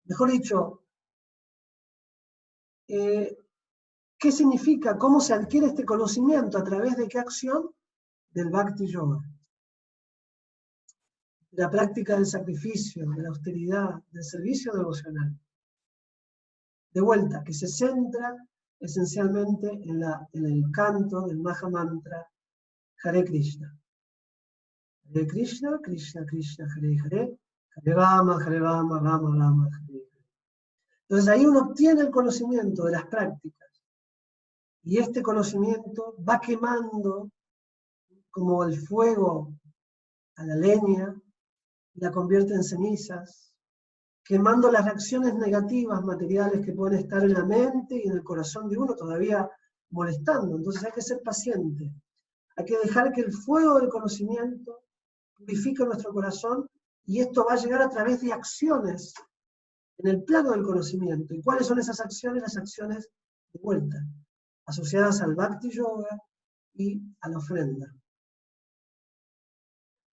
mejor dicho, ¿qué significa? ¿Cómo se adquiere este conocimiento? ¿A través de qué acción? Del Bhakti Yoga. De la práctica del sacrificio, de la austeridad, del servicio devocional. De vuelta, que se centra esencialmente en el canto del Maha Mantra Hare Krishna. Hare Krishna, Krishna Krishna, Hare Hare, Hare Rama, Rama Rama, Hare Hare. Entonces ahí uno obtiene el conocimiento de las prácticas. Y este conocimiento va quemando como el fuego a la leña, la convierte en cenizas, quemando las reacciones negativas materiales que pueden estar en la mente y en el corazón de uno todavía molestando. Entonces hay que ser paciente. Hay que dejar que el fuego del conocimiento purifique nuestro corazón, y esto va a llegar a través de acciones en el plano del conocimiento. ¿Y cuáles son esas acciones? Las acciones de vuelta, asociadas al Bhakti Yoga y a la ofrenda.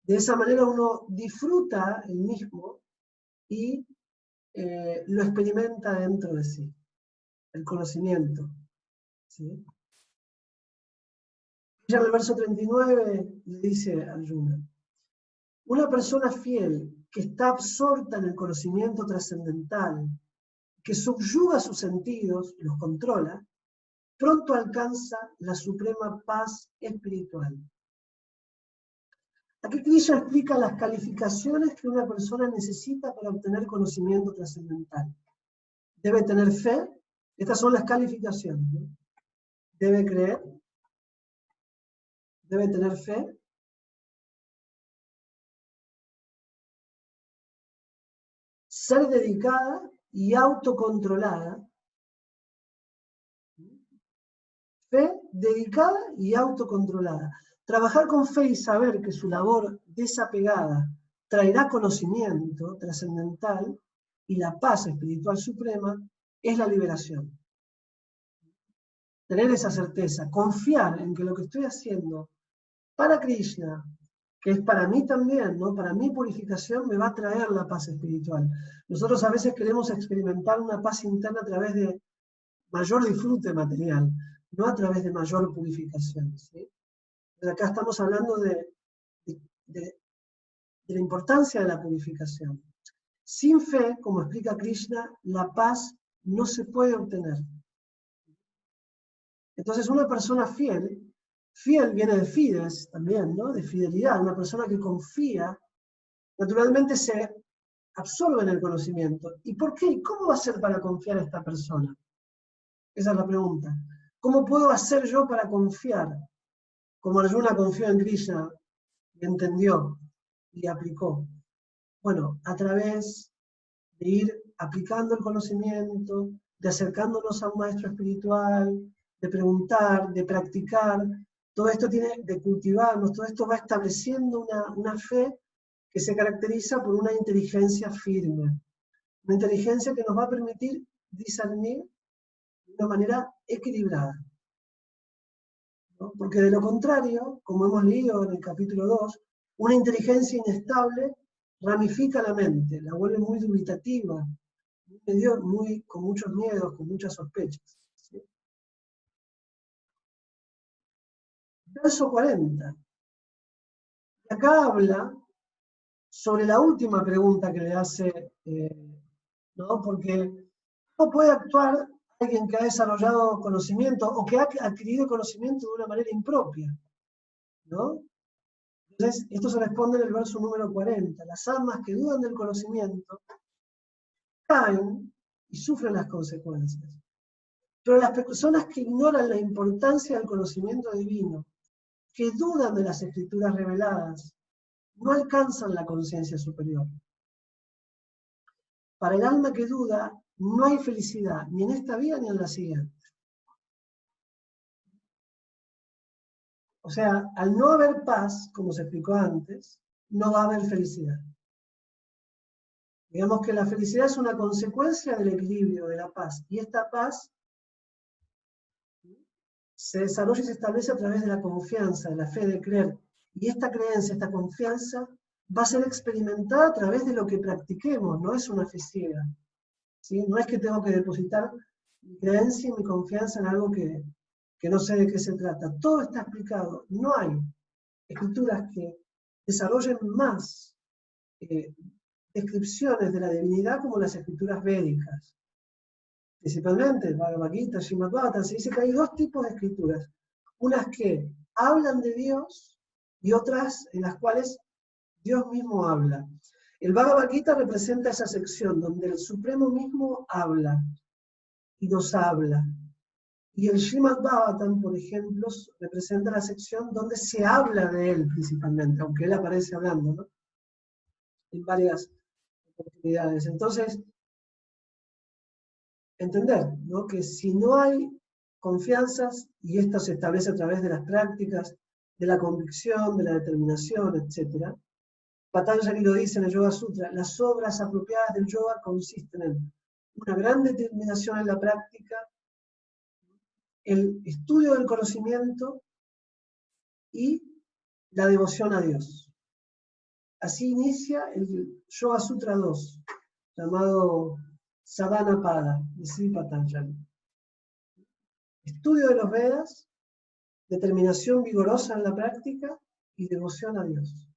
De esa manera uno disfruta el mismo y lo experimenta dentro de sí, el conocimiento. ¿Sí? Ya en el verso 39 le dice a Arjuna, una persona fiel que está absorta en el conocimiento trascendental, que subyuga sus sentidos, los controla, pronto alcanza la suprema paz espiritual. Aquí Krishna explica las calificaciones que una persona necesita para obtener conocimiento trascendental. Debe tener fe, estas son las calificaciones, ¿no? Debe creer, debe tener fe, ser dedicada y autocontrolada. Fe dedicada y autocontrolada. Trabajar con fe y saber que su labor desapegada traerá conocimiento trascendental y la paz espiritual suprema es la liberación. Tener esa certeza, confiar en que lo que estoy haciendo para Krishna, que es para mí también, ¿no? Para mi purificación, me va a traer la paz espiritual. Nosotros a veces queremos experimentar una paz interna a través de mayor disfrute material, no a través de mayor purificación. ¿Sí? Pero acá estamos hablando de la importancia de la purificación. Sin fe, como explica Krishna, la paz no se puede obtener. Entonces una persona fiel, fiel viene de fides también, ¿no? De fidelidad, una persona que confía, naturalmente se absorbe en el conocimiento. ¿Y por qué? ¿Y cómo va a ser para confiar a esta persona? Esa es la pregunta. ¿Cómo puedo hacer yo para confiar? Como Arjuna confió en Krishna y entendió y aplicó. Bueno, a través de ir aplicando el conocimiento, de acercándonos a un maestro espiritual, de preguntar, de practicar, todo esto tiene de cultivarnos, todo esto va estableciendo una fe que se caracteriza por una inteligencia firme, una inteligencia que nos va a permitir discernir de una manera equilibrada. ¿No? Porque de lo contrario, como hemos leído en el capítulo 2, una inteligencia inestable ramifica la mente, la vuelve muy dubitativa, con muchos miedos, con muchas sospechas. ¿Sí? Verso 40. Y acá habla sobre la última pregunta que le hace, ¿no? Porque ¿cómo puede actuar alguien que ha desarrollado conocimiento o que ha adquirido conocimiento de una manera impropia? ¿No? Entonces, esto se responde en el verso número 40. Las almas que dudan del conocimiento caen y sufren las consecuencias. Pero las personas que ignoran la importancia del conocimiento divino, que dudan de las escrituras reveladas, no alcanzan la conciencia superior. Para el alma que duda, no hay felicidad, ni en esta vida ni en la siguiente. O sea, al no haber paz, como se explicó antes, no va a haber felicidad. Digamos que la felicidad es una consecuencia del equilibrio, de la paz. Y esta paz se desarrolla y se establece a través de la confianza, de la fe, de creer. Y esta creencia, esta confianza, va a ser experimentada a través de lo que practiquemos, no es una fe ciega. ¿Sí? No es que tengo que depositar mi creencia y mi confianza en algo que no sé de qué se trata. Todo está explicado. No hay escrituras que desarrollen más descripciones de la divinidad como las escrituras védicas. Principalmente, el Bhagavad Gita, Srimad Bhagavatam, se dice que hay dos tipos de escrituras. Unas que hablan de Dios y otras en las cuales Dios mismo habla. El Bhagavad Gita representa esa sección donde el Supremo mismo habla y nos habla. Y el Srimad Bhagavatam, por ejemplo, representa la sección donde se habla de él principalmente, aunque él aparece hablando, ¿no? En varias oportunidades. Entonces, entender, ¿no? Que si no hay confianzas, y esto se establece a través de las prácticas, de la convicción, de la determinación, etc. Patanjali lo dice en el Yoga Sutra, las obras apropiadas del yoga consisten en una gran determinación en la práctica, el estudio del conocimiento y la devoción a Dios. Así inicia el Yoga Sutra 2, llamado Sadhana Pada, de Sri Patanjali. Estudio de los Vedas, determinación vigorosa en la práctica y devoción a Dios.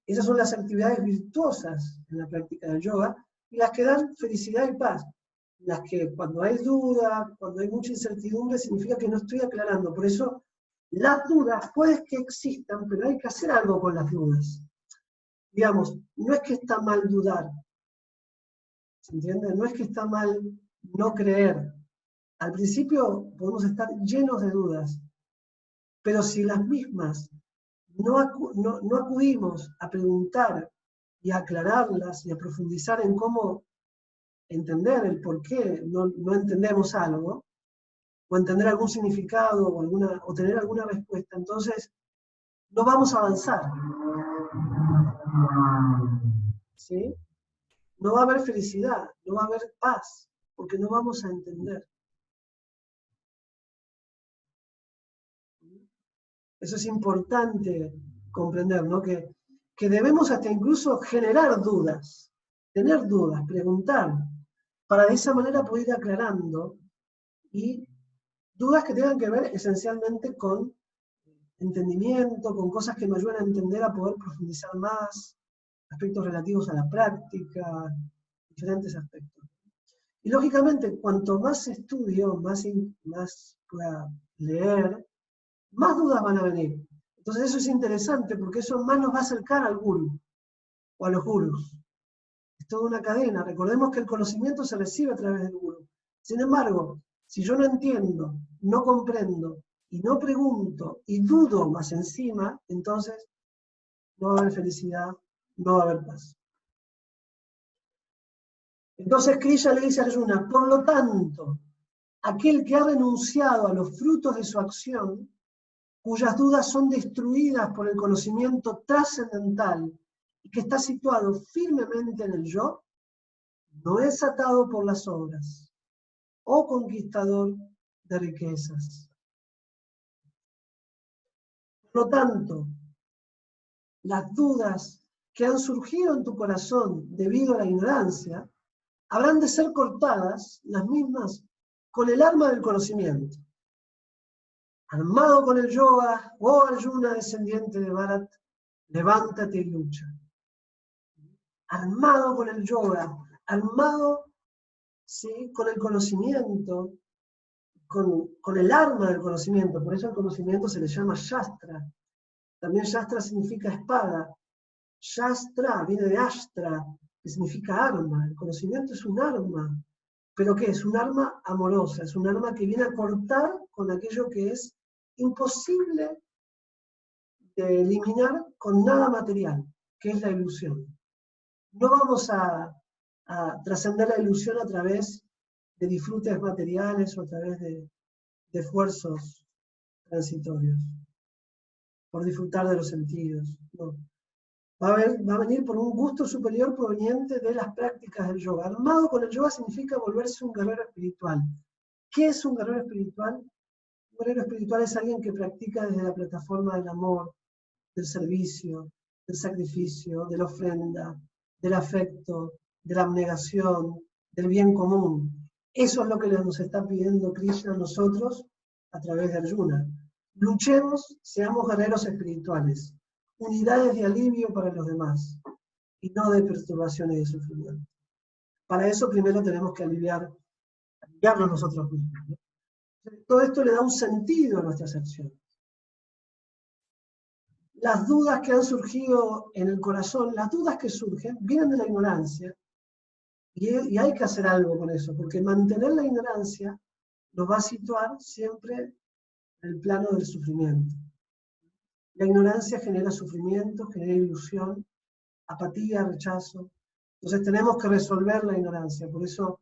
Esas son las actividades virtuosas en la práctica del yoga y las que dan felicidad y paz. Las que cuando hay duda, cuando hay mucha incertidumbre, significa que no estoy aclarando. Por eso las dudas puede que existan, pero hay que hacer algo con las dudas. Digamos, no es que está mal dudar, ¿se entiende? No es que está mal no creer. Al principio podemos estar llenos de dudas, pero si las mismas no acudimos a preguntar y a aclararlas y a profundizar en cómo entender el por qué no entendemos algo, o entender algún significado o tener alguna respuesta, entonces no vamos a avanzar. ¿Sí? No va a haber felicidad, no va a haber paz, porque no vamos a entender. Eso es importante comprender, ¿no? Que debemos hasta incluso generar dudas, tener dudas, preguntar, para de esa manera poder ir aclarando, y dudas que tengan que ver esencialmente con entendimiento, con cosas que me ayuden a entender, a poder profundizar más, aspectos relativos a la práctica, diferentes aspectos. Y lógicamente, cuanto más estudio, más pueda leer, más dudas van a venir. Entonces eso es interesante, porque eso más nos va a acercar al gurú, o a los gurús. Es toda una cadena. Recordemos que el conocimiento se recibe a través del gurú. Sin embargo, si yo no entiendo, no comprendo, y no pregunto, y dudo más encima, entonces no va a haber felicidad, no va a haber paz. Entonces Krishna le dice a Arjuna, por lo tanto, aquel que ha renunciado a los frutos de su acción, cuyas dudas son destruidas por el conocimiento trascendental y que está situado firmemente en el yo, no es atado por las obras, o conquistador de riquezas. Por lo tanto, las dudas que han surgido en tu corazón debido a la ignorancia, habrán de ser cortadas, las mismas, con el arma del conocimiento. Armado con el yoga, oh Arjuna, descendiente de Bharat, levántate y lucha. Armado con el yoga, armado, ¿sí?, con el conocimiento, con el arma del conocimiento. Por eso el conocimiento se le llama Shastra. También Shastra significa espada. Shastra viene de Ashtra, que significa arma. El conocimiento es un arma. ¿Pero qué? Es un arma amorosa, es un arma que viene a cortar con aquello que es imposible de eliminar con nada material, que es la ilusión. No vamos a trascender la ilusión a través de disfrutes materiales o a través de esfuerzos transitorios, por disfrutar de los sentidos. No. Va a venir por un gusto superior proveniente de las prácticas del yoga. Armado con el yoga significa volverse un guerrero espiritual. ¿Qué es un guerrero espiritual? Un guerrero espiritual es alguien que practica desde la plataforma del amor, del servicio, del sacrificio, de la ofrenda, del afecto, de la abnegación, del bien común. Eso es lo que nos está pidiendo Krishna a nosotros a través de Arjuna. Luchemos, seamos guerreros espirituales, unidades de alivio para los demás, y no de perturbación y de sufrimiento. Para eso primero tenemos que aliviarnos nosotros mismos, ¿no? Todo esto le da un sentido a nuestras acciones. Las dudas que han surgido en el corazón, las dudas que surgen, vienen de la ignorancia, y hay que hacer algo con eso, porque mantener la ignorancia nos va a situar siempre en el plano del sufrimiento. La ignorancia genera sufrimiento, genera ilusión, apatía, rechazo. Entonces tenemos que resolver la ignorancia, por eso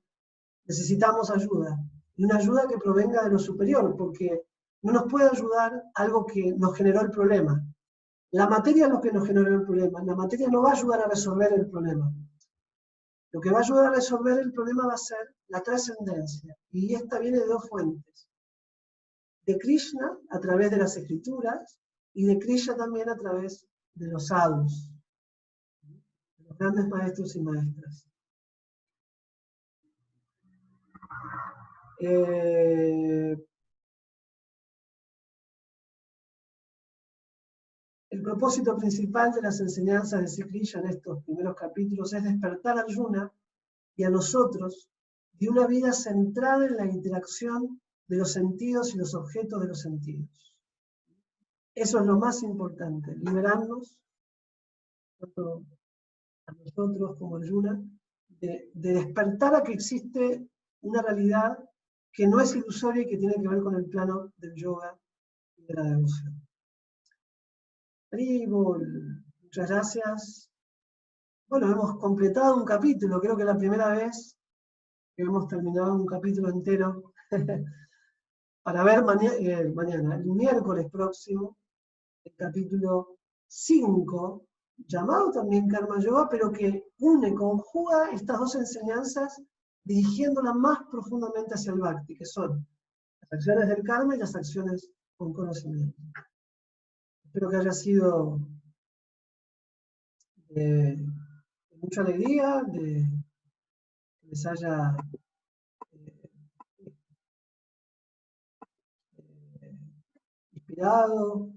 necesitamos ayuda, y una ayuda que provenga de lo superior, porque no nos puede ayudar algo que nos generó el problema. La materia es lo que nos generó el problema, la materia no va a ayudar a resolver el problema. Lo que va a ayudar a resolver el problema va a ser la trascendencia, y esta viene de dos fuentes. De Krishna, a través de las escrituras, y de Krishna también a través de los sadhus, de los grandes maestros y maestras. El propósito principal de las enseñanzas de Sri Krishna en estos primeros capítulos es despertar a Arjuna y a nosotros de una vida centrada en la interacción de los sentidos y los objetos de los sentidos. Eso es lo más importante, liberarnos, tanto a nosotros como a Arjuna, de despertar a que existe una realidad que no es ilusoria y que tiene que ver con el plano del yoga y de la devoción. Haribol, muchas gracias. Bueno, hemos completado un capítulo, creo que es la primera vez que hemos terminado un capítulo entero para ver mañana, el miércoles próximo, el capítulo 5, llamado también Karma Yoga, pero que conjuga estas dos enseñanzas dirigiéndolas más profundamente hacia el Bhakti, que son las acciones del karma y las acciones con conocimiento. Espero que haya sido de mucha alegría, que les haya inspirado,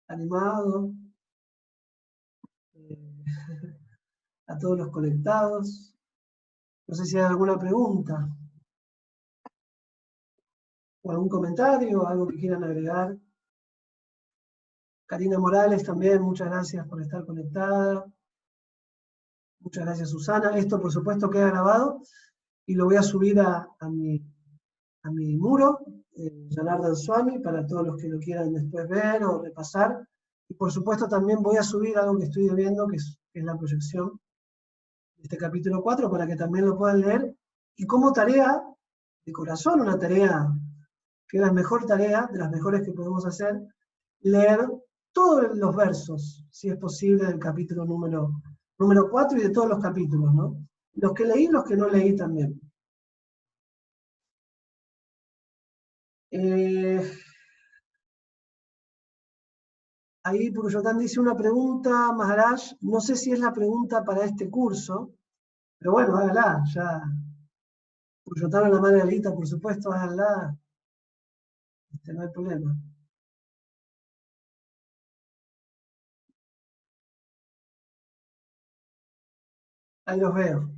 animado, a todos los conectados. No sé si hay alguna pregunta o algún comentario, algo que quieran agregar. Karina Morales también, muchas gracias por estar conectada. Muchas gracias, Susana. Esto, por supuesto, queda grabado y lo voy a subir a mi muro, Janardhan Swami, para todos los que lo quieran después ver o repasar. Y, por supuesto, también voy a subir algo que estoy viendo, que es la proyección de este capítulo 4, para que también lo puedan leer. Y como tarea, de corazón, una tarea que es la mejor tarea, de las mejores que podemos hacer, leer todos los versos, si es posible, del capítulo número 4 y de todos los capítulos, ¿no? Los que leí y los que no leí también. Ahí Purushottam dice una pregunta, Maharaj, no sé si es la pregunta para este curso, pero bueno, hágala, ya. Purushottam en la Margarita, por supuesto, hágala. No hay problema. Ahí los veo.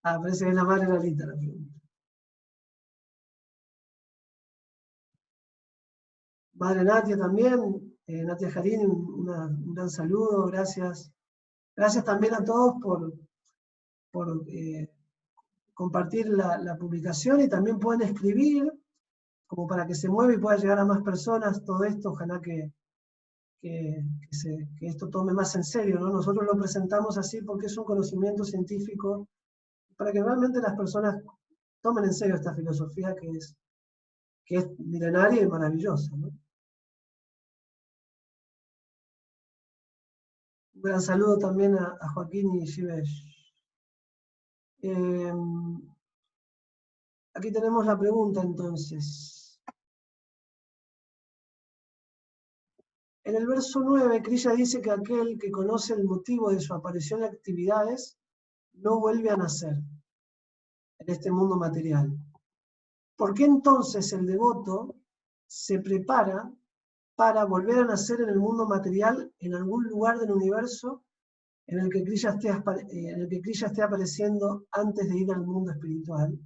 Parece que es la Margarita la pregunta. Madre Natia también, Natia Jarini, un gran saludo, gracias. Gracias también a todos por compartir la publicación y también pueden escribir, como para que se mueva y pueda llegar a más personas todo esto, ojalá que esto tome más en serio, ¿no? Nosotros lo presentamos así porque es un conocimiento científico, para que realmente las personas tomen en serio esta filosofía que es milenaria y maravillosa, ¿no? Un gran saludo también a Joaquín y Shivesh. Aquí tenemos la pregunta entonces. En el verso 9, Krishna dice que aquel que conoce el motivo de su aparición y actividades no vuelve a nacer en este mundo material. ¿Por qué entonces el devoto se prepara para volver a nacer en el mundo material en algún lugar del universo en el que Krishna esté apareciendo antes de ir al mundo espiritual?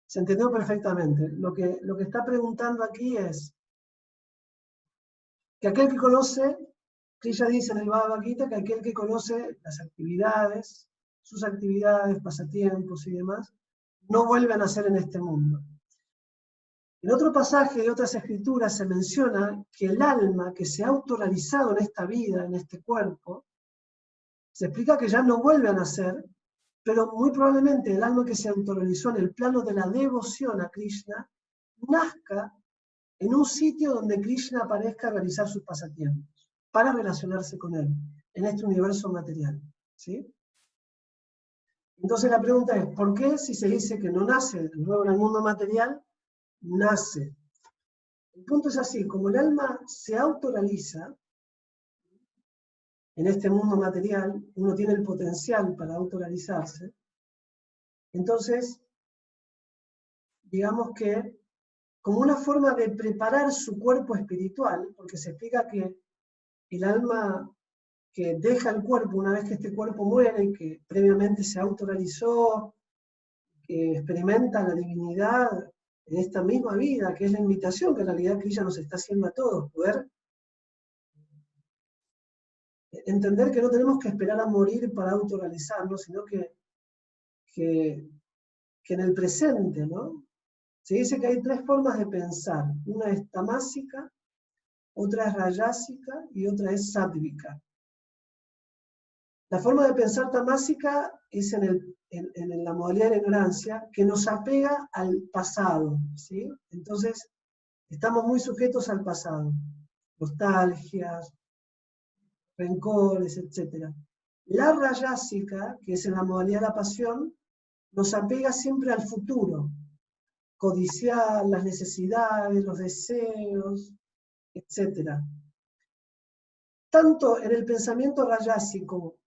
Se entendió perfectamente. Lo que está preguntando aquí es que aquel que conoce, Krishna dice en el Bhagavad Gita, que aquel que conoce las actividades, sus actividades, pasatiempos y demás, no vuelve a nacer en este mundo. En otro pasaje de otras escrituras se menciona que el alma que se ha autorrealizado en esta vida, en este cuerpo, se explica que ya no vuelve a nacer, pero muy probablemente el alma que se autorrealizó en el plano de la devoción a Krishna, nazca en un sitio donde Krishna aparezca a realizar sus pasatiempos, para relacionarse con él, en este universo material. ¿Sí? Entonces la pregunta es, ¿por qué si se dice que no nace de nuevo en el mundo material, nace? El punto es así, como el alma se autorrealiza en este mundo material, uno tiene el potencial para autorrealizarse, Entonces, digamos que como una forma de preparar su cuerpo espiritual, porque se explica que el alma que deja el cuerpo una vez que este cuerpo muere, que previamente se autorrealizó, que experimenta la divinidad en esta misma vida, que es la invitación que en realidad Krishna nos está haciendo a todos, poder entender que no tenemos que esperar a morir para autorrealizarnos, sino que en el presente, ¿no? Se dice que hay tres formas de pensar. Una es tamásica, otra es rayásica y otra es sátvica. La forma de pensar tamásica es en la modalidad de la ignorancia, que nos apega al pasado, ¿sí? Entonces, estamos muy sujetos al pasado. Nostalgias, rencores, etc. La rayásica, que es en la modalidad de la pasión, nos apega siempre al futuro, codiciar las necesidades, los deseos, etc. Tanto en el pensamiento rayásico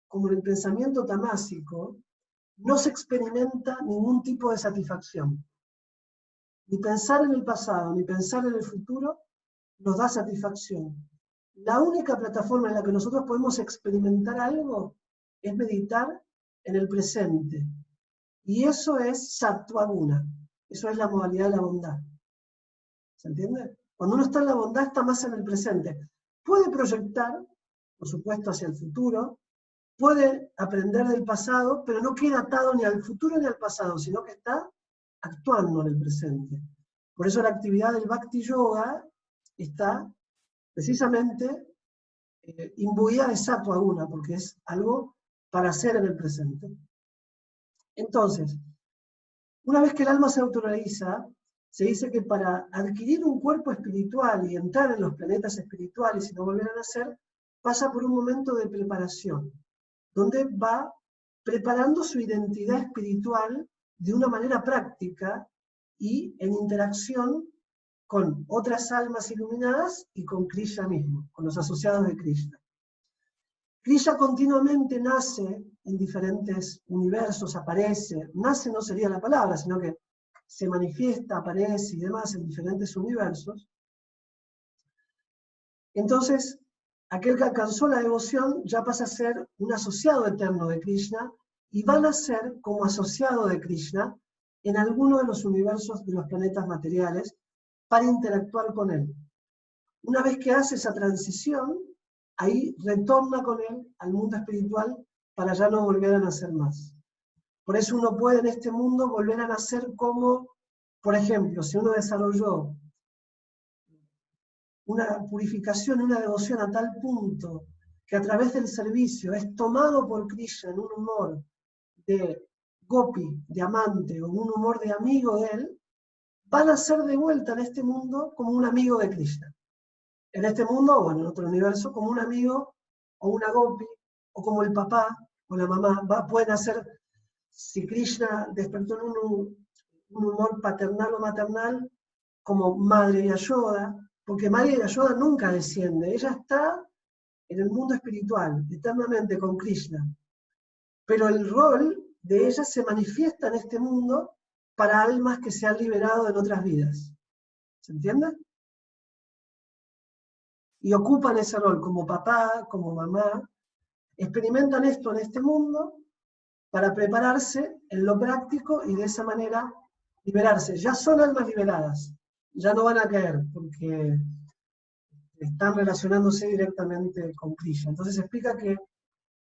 como en el pensamiento tamásico, no se experimenta ningún tipo de satisfacción. Ni pensar en el pasado, ni pensar en el futuro nos da satisfacción. La única plataforma en la que nosotros podemos experimentar algo es meditar en el presente. Y eso es sattva guna. Eso es la modalidad de la bondad. ¿Se entiende? Cuando uno está en la bondad, está más en el presente. Puede proyectar, por supuesto, hacia el futuro, puede aprender del pasado, pero no queda atado ni al futuro ni al pasado, sino que está actuando en el presente. Por eso la actividad del Bhakti Yoga está precisamente imbuida de sattva guna, porque es algo para hacer en el presente. Entonces, una vez que el alma se autorrealiza, se dice que para adquirir un cuerpo espiritual y entrar en los planetas espirituales y no volver a nacer, pasa por un momento de preparación, donde va preparando su identidad espiritual de una manera práctica y en interacción con otras almas iluminadas y con Krishna mismo, con los asociados de Krishna. Krishna continuamente nace en diferentes universos, aparece, nace no sería la palabra, sino que se manifiesta, aparece y demás en diferentes universos. Entonces, aquel que alcanzó la devoción ya pasa a ser un asociado eterno de Krishna y va a nacer como asociado de Krishna en alguno de los universos de los planetas materiales para interactuar con él. Una vez que hace esa transición, ahí retorna con él al mundo espiritual para ya no volver a nacer más. Por eso uno puede en este mundo volver a nacer como, por ejemplo, si uno desarrolló una purificación, una devoción a tal punto que a través del servicio es tomado por Krishna en un humor de gopi, de amante, o en un humor de amigo de él, van a ser de vuelta en este mundo como un amigo de Krishna. En este mundo, o en otro universo, como un amigo, o una gopi, o como el papá, o la mamá, pueden hacer, si Krishna despertó en un humor paternal o maternal, como Madre Yashoda, porque Madre Yashoda nunca desciende, ella está en el mundo espiritual, eternamente con Krishna. Pero el rol de ella se manifiesta en este mundo para almas que se han liberado en otras vidas. ¿Se entiende? Y ocupan ese rol como papá, como mamá, experimentan esto en este mundo para prepararse en lo práctico y de esa manera liberarse. Ya son almas liberadas, ya no van a caer porque están relacionándose directamente con Krishna. Entonces explica que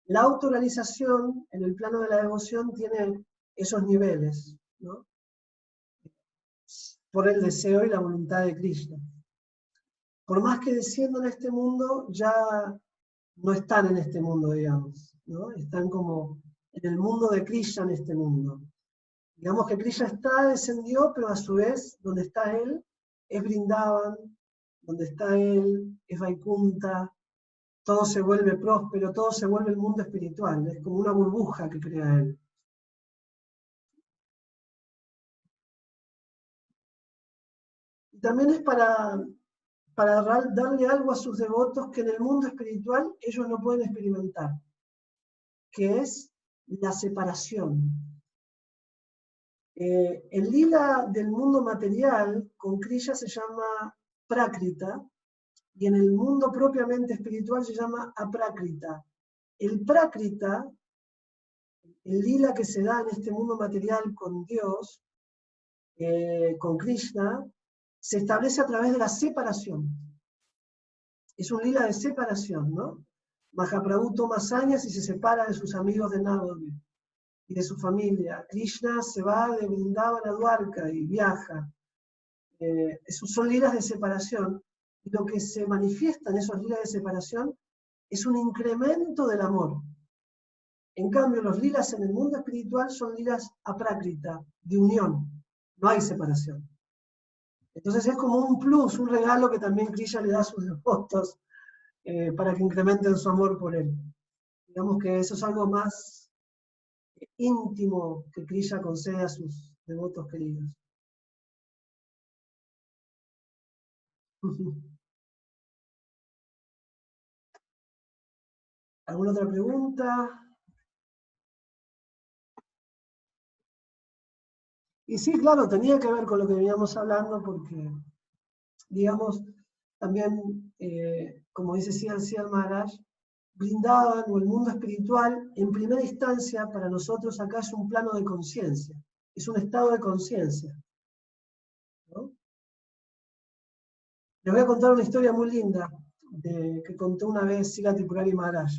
la autorrealización en el plano de la devoción tiene esos niveles, ¿no? Por el deseo y la voluntad de Krishna. Por más que desciendan a este mundo, ya no están en este mundo, digamos, ¿no? Están como en el mundo de Krishna en este mundo. Digamos que Krishna descendió, pero a su vez, donde está él, es Vrindavan, donde está él, es Vaikunta, todo se vuelve próspero, todo se vuelve el mundo espiritual, es como una burbuja que crea él. Y también es para darle algo a sus devotos que en el mundo espiritual ellos no pueden experimentar, que es la separación. El lila del mundo material, con Krishna, se llama Prakrita, y en el mundo propiamente espiritual se llama Aprakrita. El Prakrita, el lila que se da en este mundo material con Dios, con Krishna, se establece a través de la separación. Es un lila de separación, ¿no? Mahaprabhu toma sañas y se separa de sus amigos de Navadvip y de su familia. Krishna se va de Vrindavan a Dwarka y viaja. Esos son lilas de separación. Y lo que se manifiesta en esos lilas de separación es un incremento del amor. En cambio, los lilas en el mundo espiritual son lilas aprákrita, de unión. No hay separación. Entonces es como un plus, un regalo que también Krishna le da a sus devotos para que incrementen su amor por él. Digamos que eso es algo más íntimo que Krishna concede a sus devotos queridos. ¿Alguna otra pregunta? Y sí, claro, tenía que ver con lo que veníamos hablando porque, digamos, también, como dice Siddhartha Maharaj, Vrindavan o el mundo espiritual, en primera instancia, para nosotros acá es un plano de conciencia, es un estado de conciencia, ¿no? Les voy a contar una historia muy linda que contó una vez Srila Tripurari Maharaj.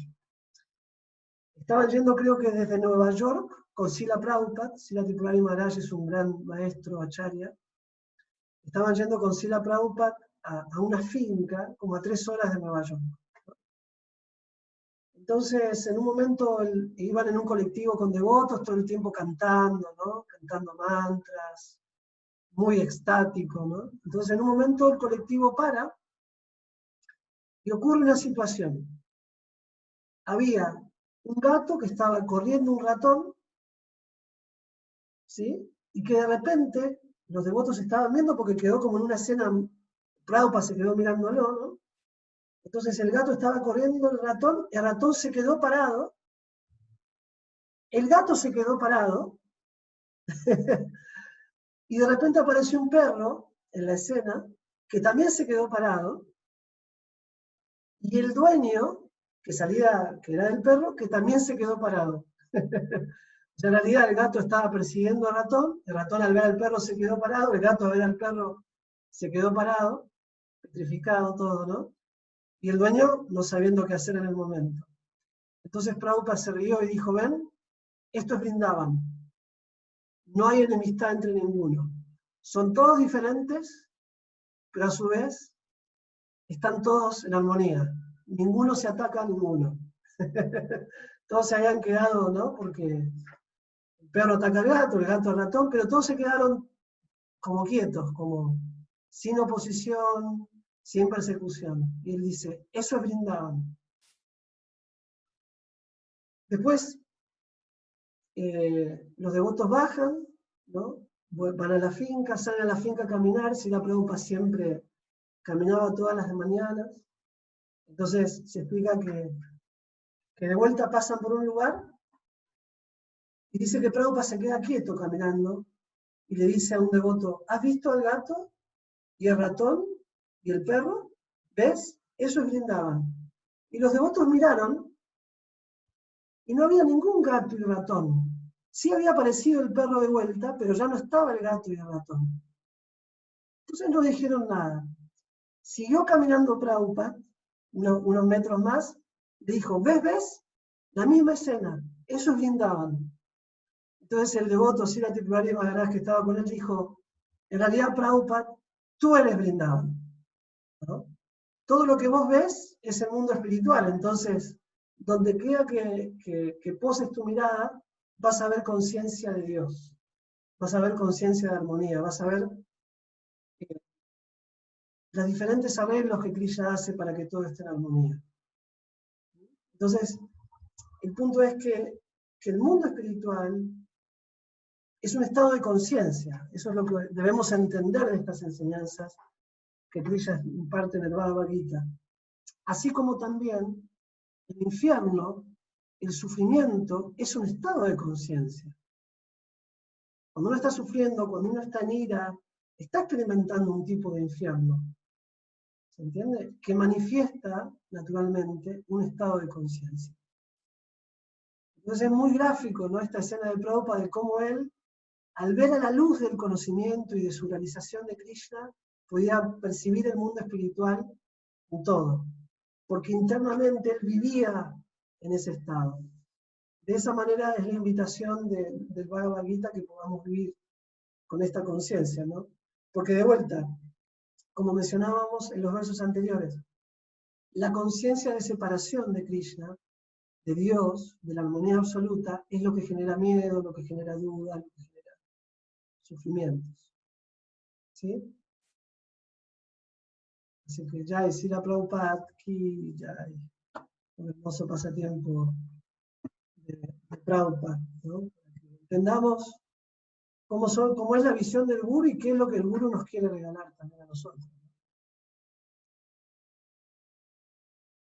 Estaban yendo, creo que desde Nueva York, con Srila Prabhupada. Srila Tripurari Maharaj es un gran maestro, acharya. Estaban yendo con Srila Prabhupada a una finca, como a 3 horas de Nueva York. Entonces, en un momento iban en un colectivo con devotos, todo el tiempo cantando, ¿no? Cantando mantras, muy extático, ¿no? Entonces, en un momento el colectivo para y ocurre una situación. Había un gato que estaba corriendo un ratón, ¿sí? Y que de repente los devotos estaban viendo porque quedó como en una escena, Prabhupada se quedó mirándolo, ¿no? Entonces el gato estaba corriendo el ratón se quedó parado, el gato se quedó parado, y de repente apareció un perro en la escena, que también se quedó parado, y el dueño, que era el perro, que también se quedó parado. En realidad el gato estaba persiguiendo al ratón, el ratón al ver al perro se quedó parado, el gato al ver al perro se quedó parado, petrificado todo, ¿no? Y el dueño no sabiendo qué hacer en el momento. Entonces Prabhupada se rió y dijo, ven, esto es Vrindavan. No hay enemistad entre ninguno. Son todos diferentes, pero a su vez están todos en armonía. Ninguno se ataca a ninguno. Todos se habían quedado, ¿no? Porque el perro ataca al gato, el gato al ratón, pero todos se quedaron como quietos, como sin oposición, sin persecución. Y él dice, eso es Vrindavan. Después, los devotos bajan, ¿no? Van a la finca, salen a la finca a caminar. Srila Prabhupada siempre caminaba todas las mañanas. Entonces se explica que de vuelta pasan por un lugar y dice que Prabhupada se queda quieto caminando y le dice a un devoto, ¿has visto al gato y el ratón y el perro? ¿Ves? Eso es Vrindavan. Y los devotos miraron y no había ningún gato y ratón. Sí había aparecido el perro de vuelta, pero ya no estaba el gato y el ratón. Entonces no dijeron nada. Siguió caminando Prabhupada, unos metros más, le dijo, ¿ves? La misma escena, eso es Vrindavan. Entonces el devoto, Srila Tripurari Maharaj, que estaba con él, dijo, en realidad Prabhupada, tú eres Vrindavan, ¿no? Todo lo que vos ves es el mundo espiritual, entonces, donde quiera que poses tu mirada, vas a ver conciencia de Dios, vas a ver conciencia de armonía, vas a ver los diferentes arreglos que Krishna hace para que todo esté en armonía. Entonces, el punto es que el mundo espiritual es un estado de conciencia. Eso es lo que debemos entender de estas enseñanzas que Krishna imparte en el Bhagavad Gita. Así como también el infierno, el sufrimiento, es un estado de conciencia. Cuando uno está sufriendo, cuando uno está en ira, está experimentando un tipo de infierno. ¿Se entiende? Que manifiesta, naturalmente, un estado de conciencia. Entonces es muy gráfico, ¿no?, esta escena de Prabhupada de cómo él, al ver a la luz del conocimiento y de su realización de Krishna, podía percibir el mundo espiritual en todo. Porque internamente él vivía en ese estado. De esa manera es la invitación del Bhagavad Gita que podamos vivir con esta conciencia, ¿no? Porque de vuelta, como mencionábamos en los versos anteriores, la conciencia de separación de Krishna, de Dios, de la armonía absoluta, es lo que genera miedo, lo que genera duda, lo que genera sufrimientos. ¿Sí? Así que Jai, Srila Prabhupada, Ki Jai, un hermoso pasatiempo de Prabhupada, ¿no? Para que entendamos cómo es la visión del Guru y qué es lo que el Guru nos quiere regalar también a nosotros.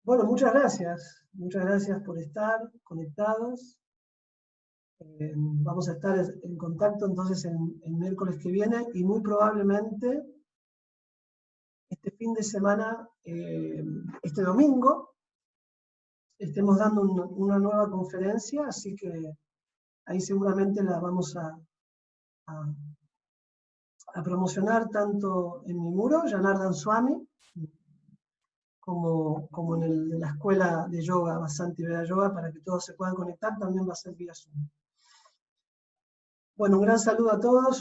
Bueno, muchas gracias por estar conectados. Vamos a estar en contacto entonces el miércoles que viene y muy probablemente este fin de semana, este domingo, estemos dando una nueva conferencia, así que ahí seguramente la vamos a promocionar tanto en mi muro, Janardhan Swami, como en el de la escuela de yoga, Vasanti Veda Yoga, para que todos se puedan conectar, también va a ser vía Zoom. Bueno, un gran saludo a todos.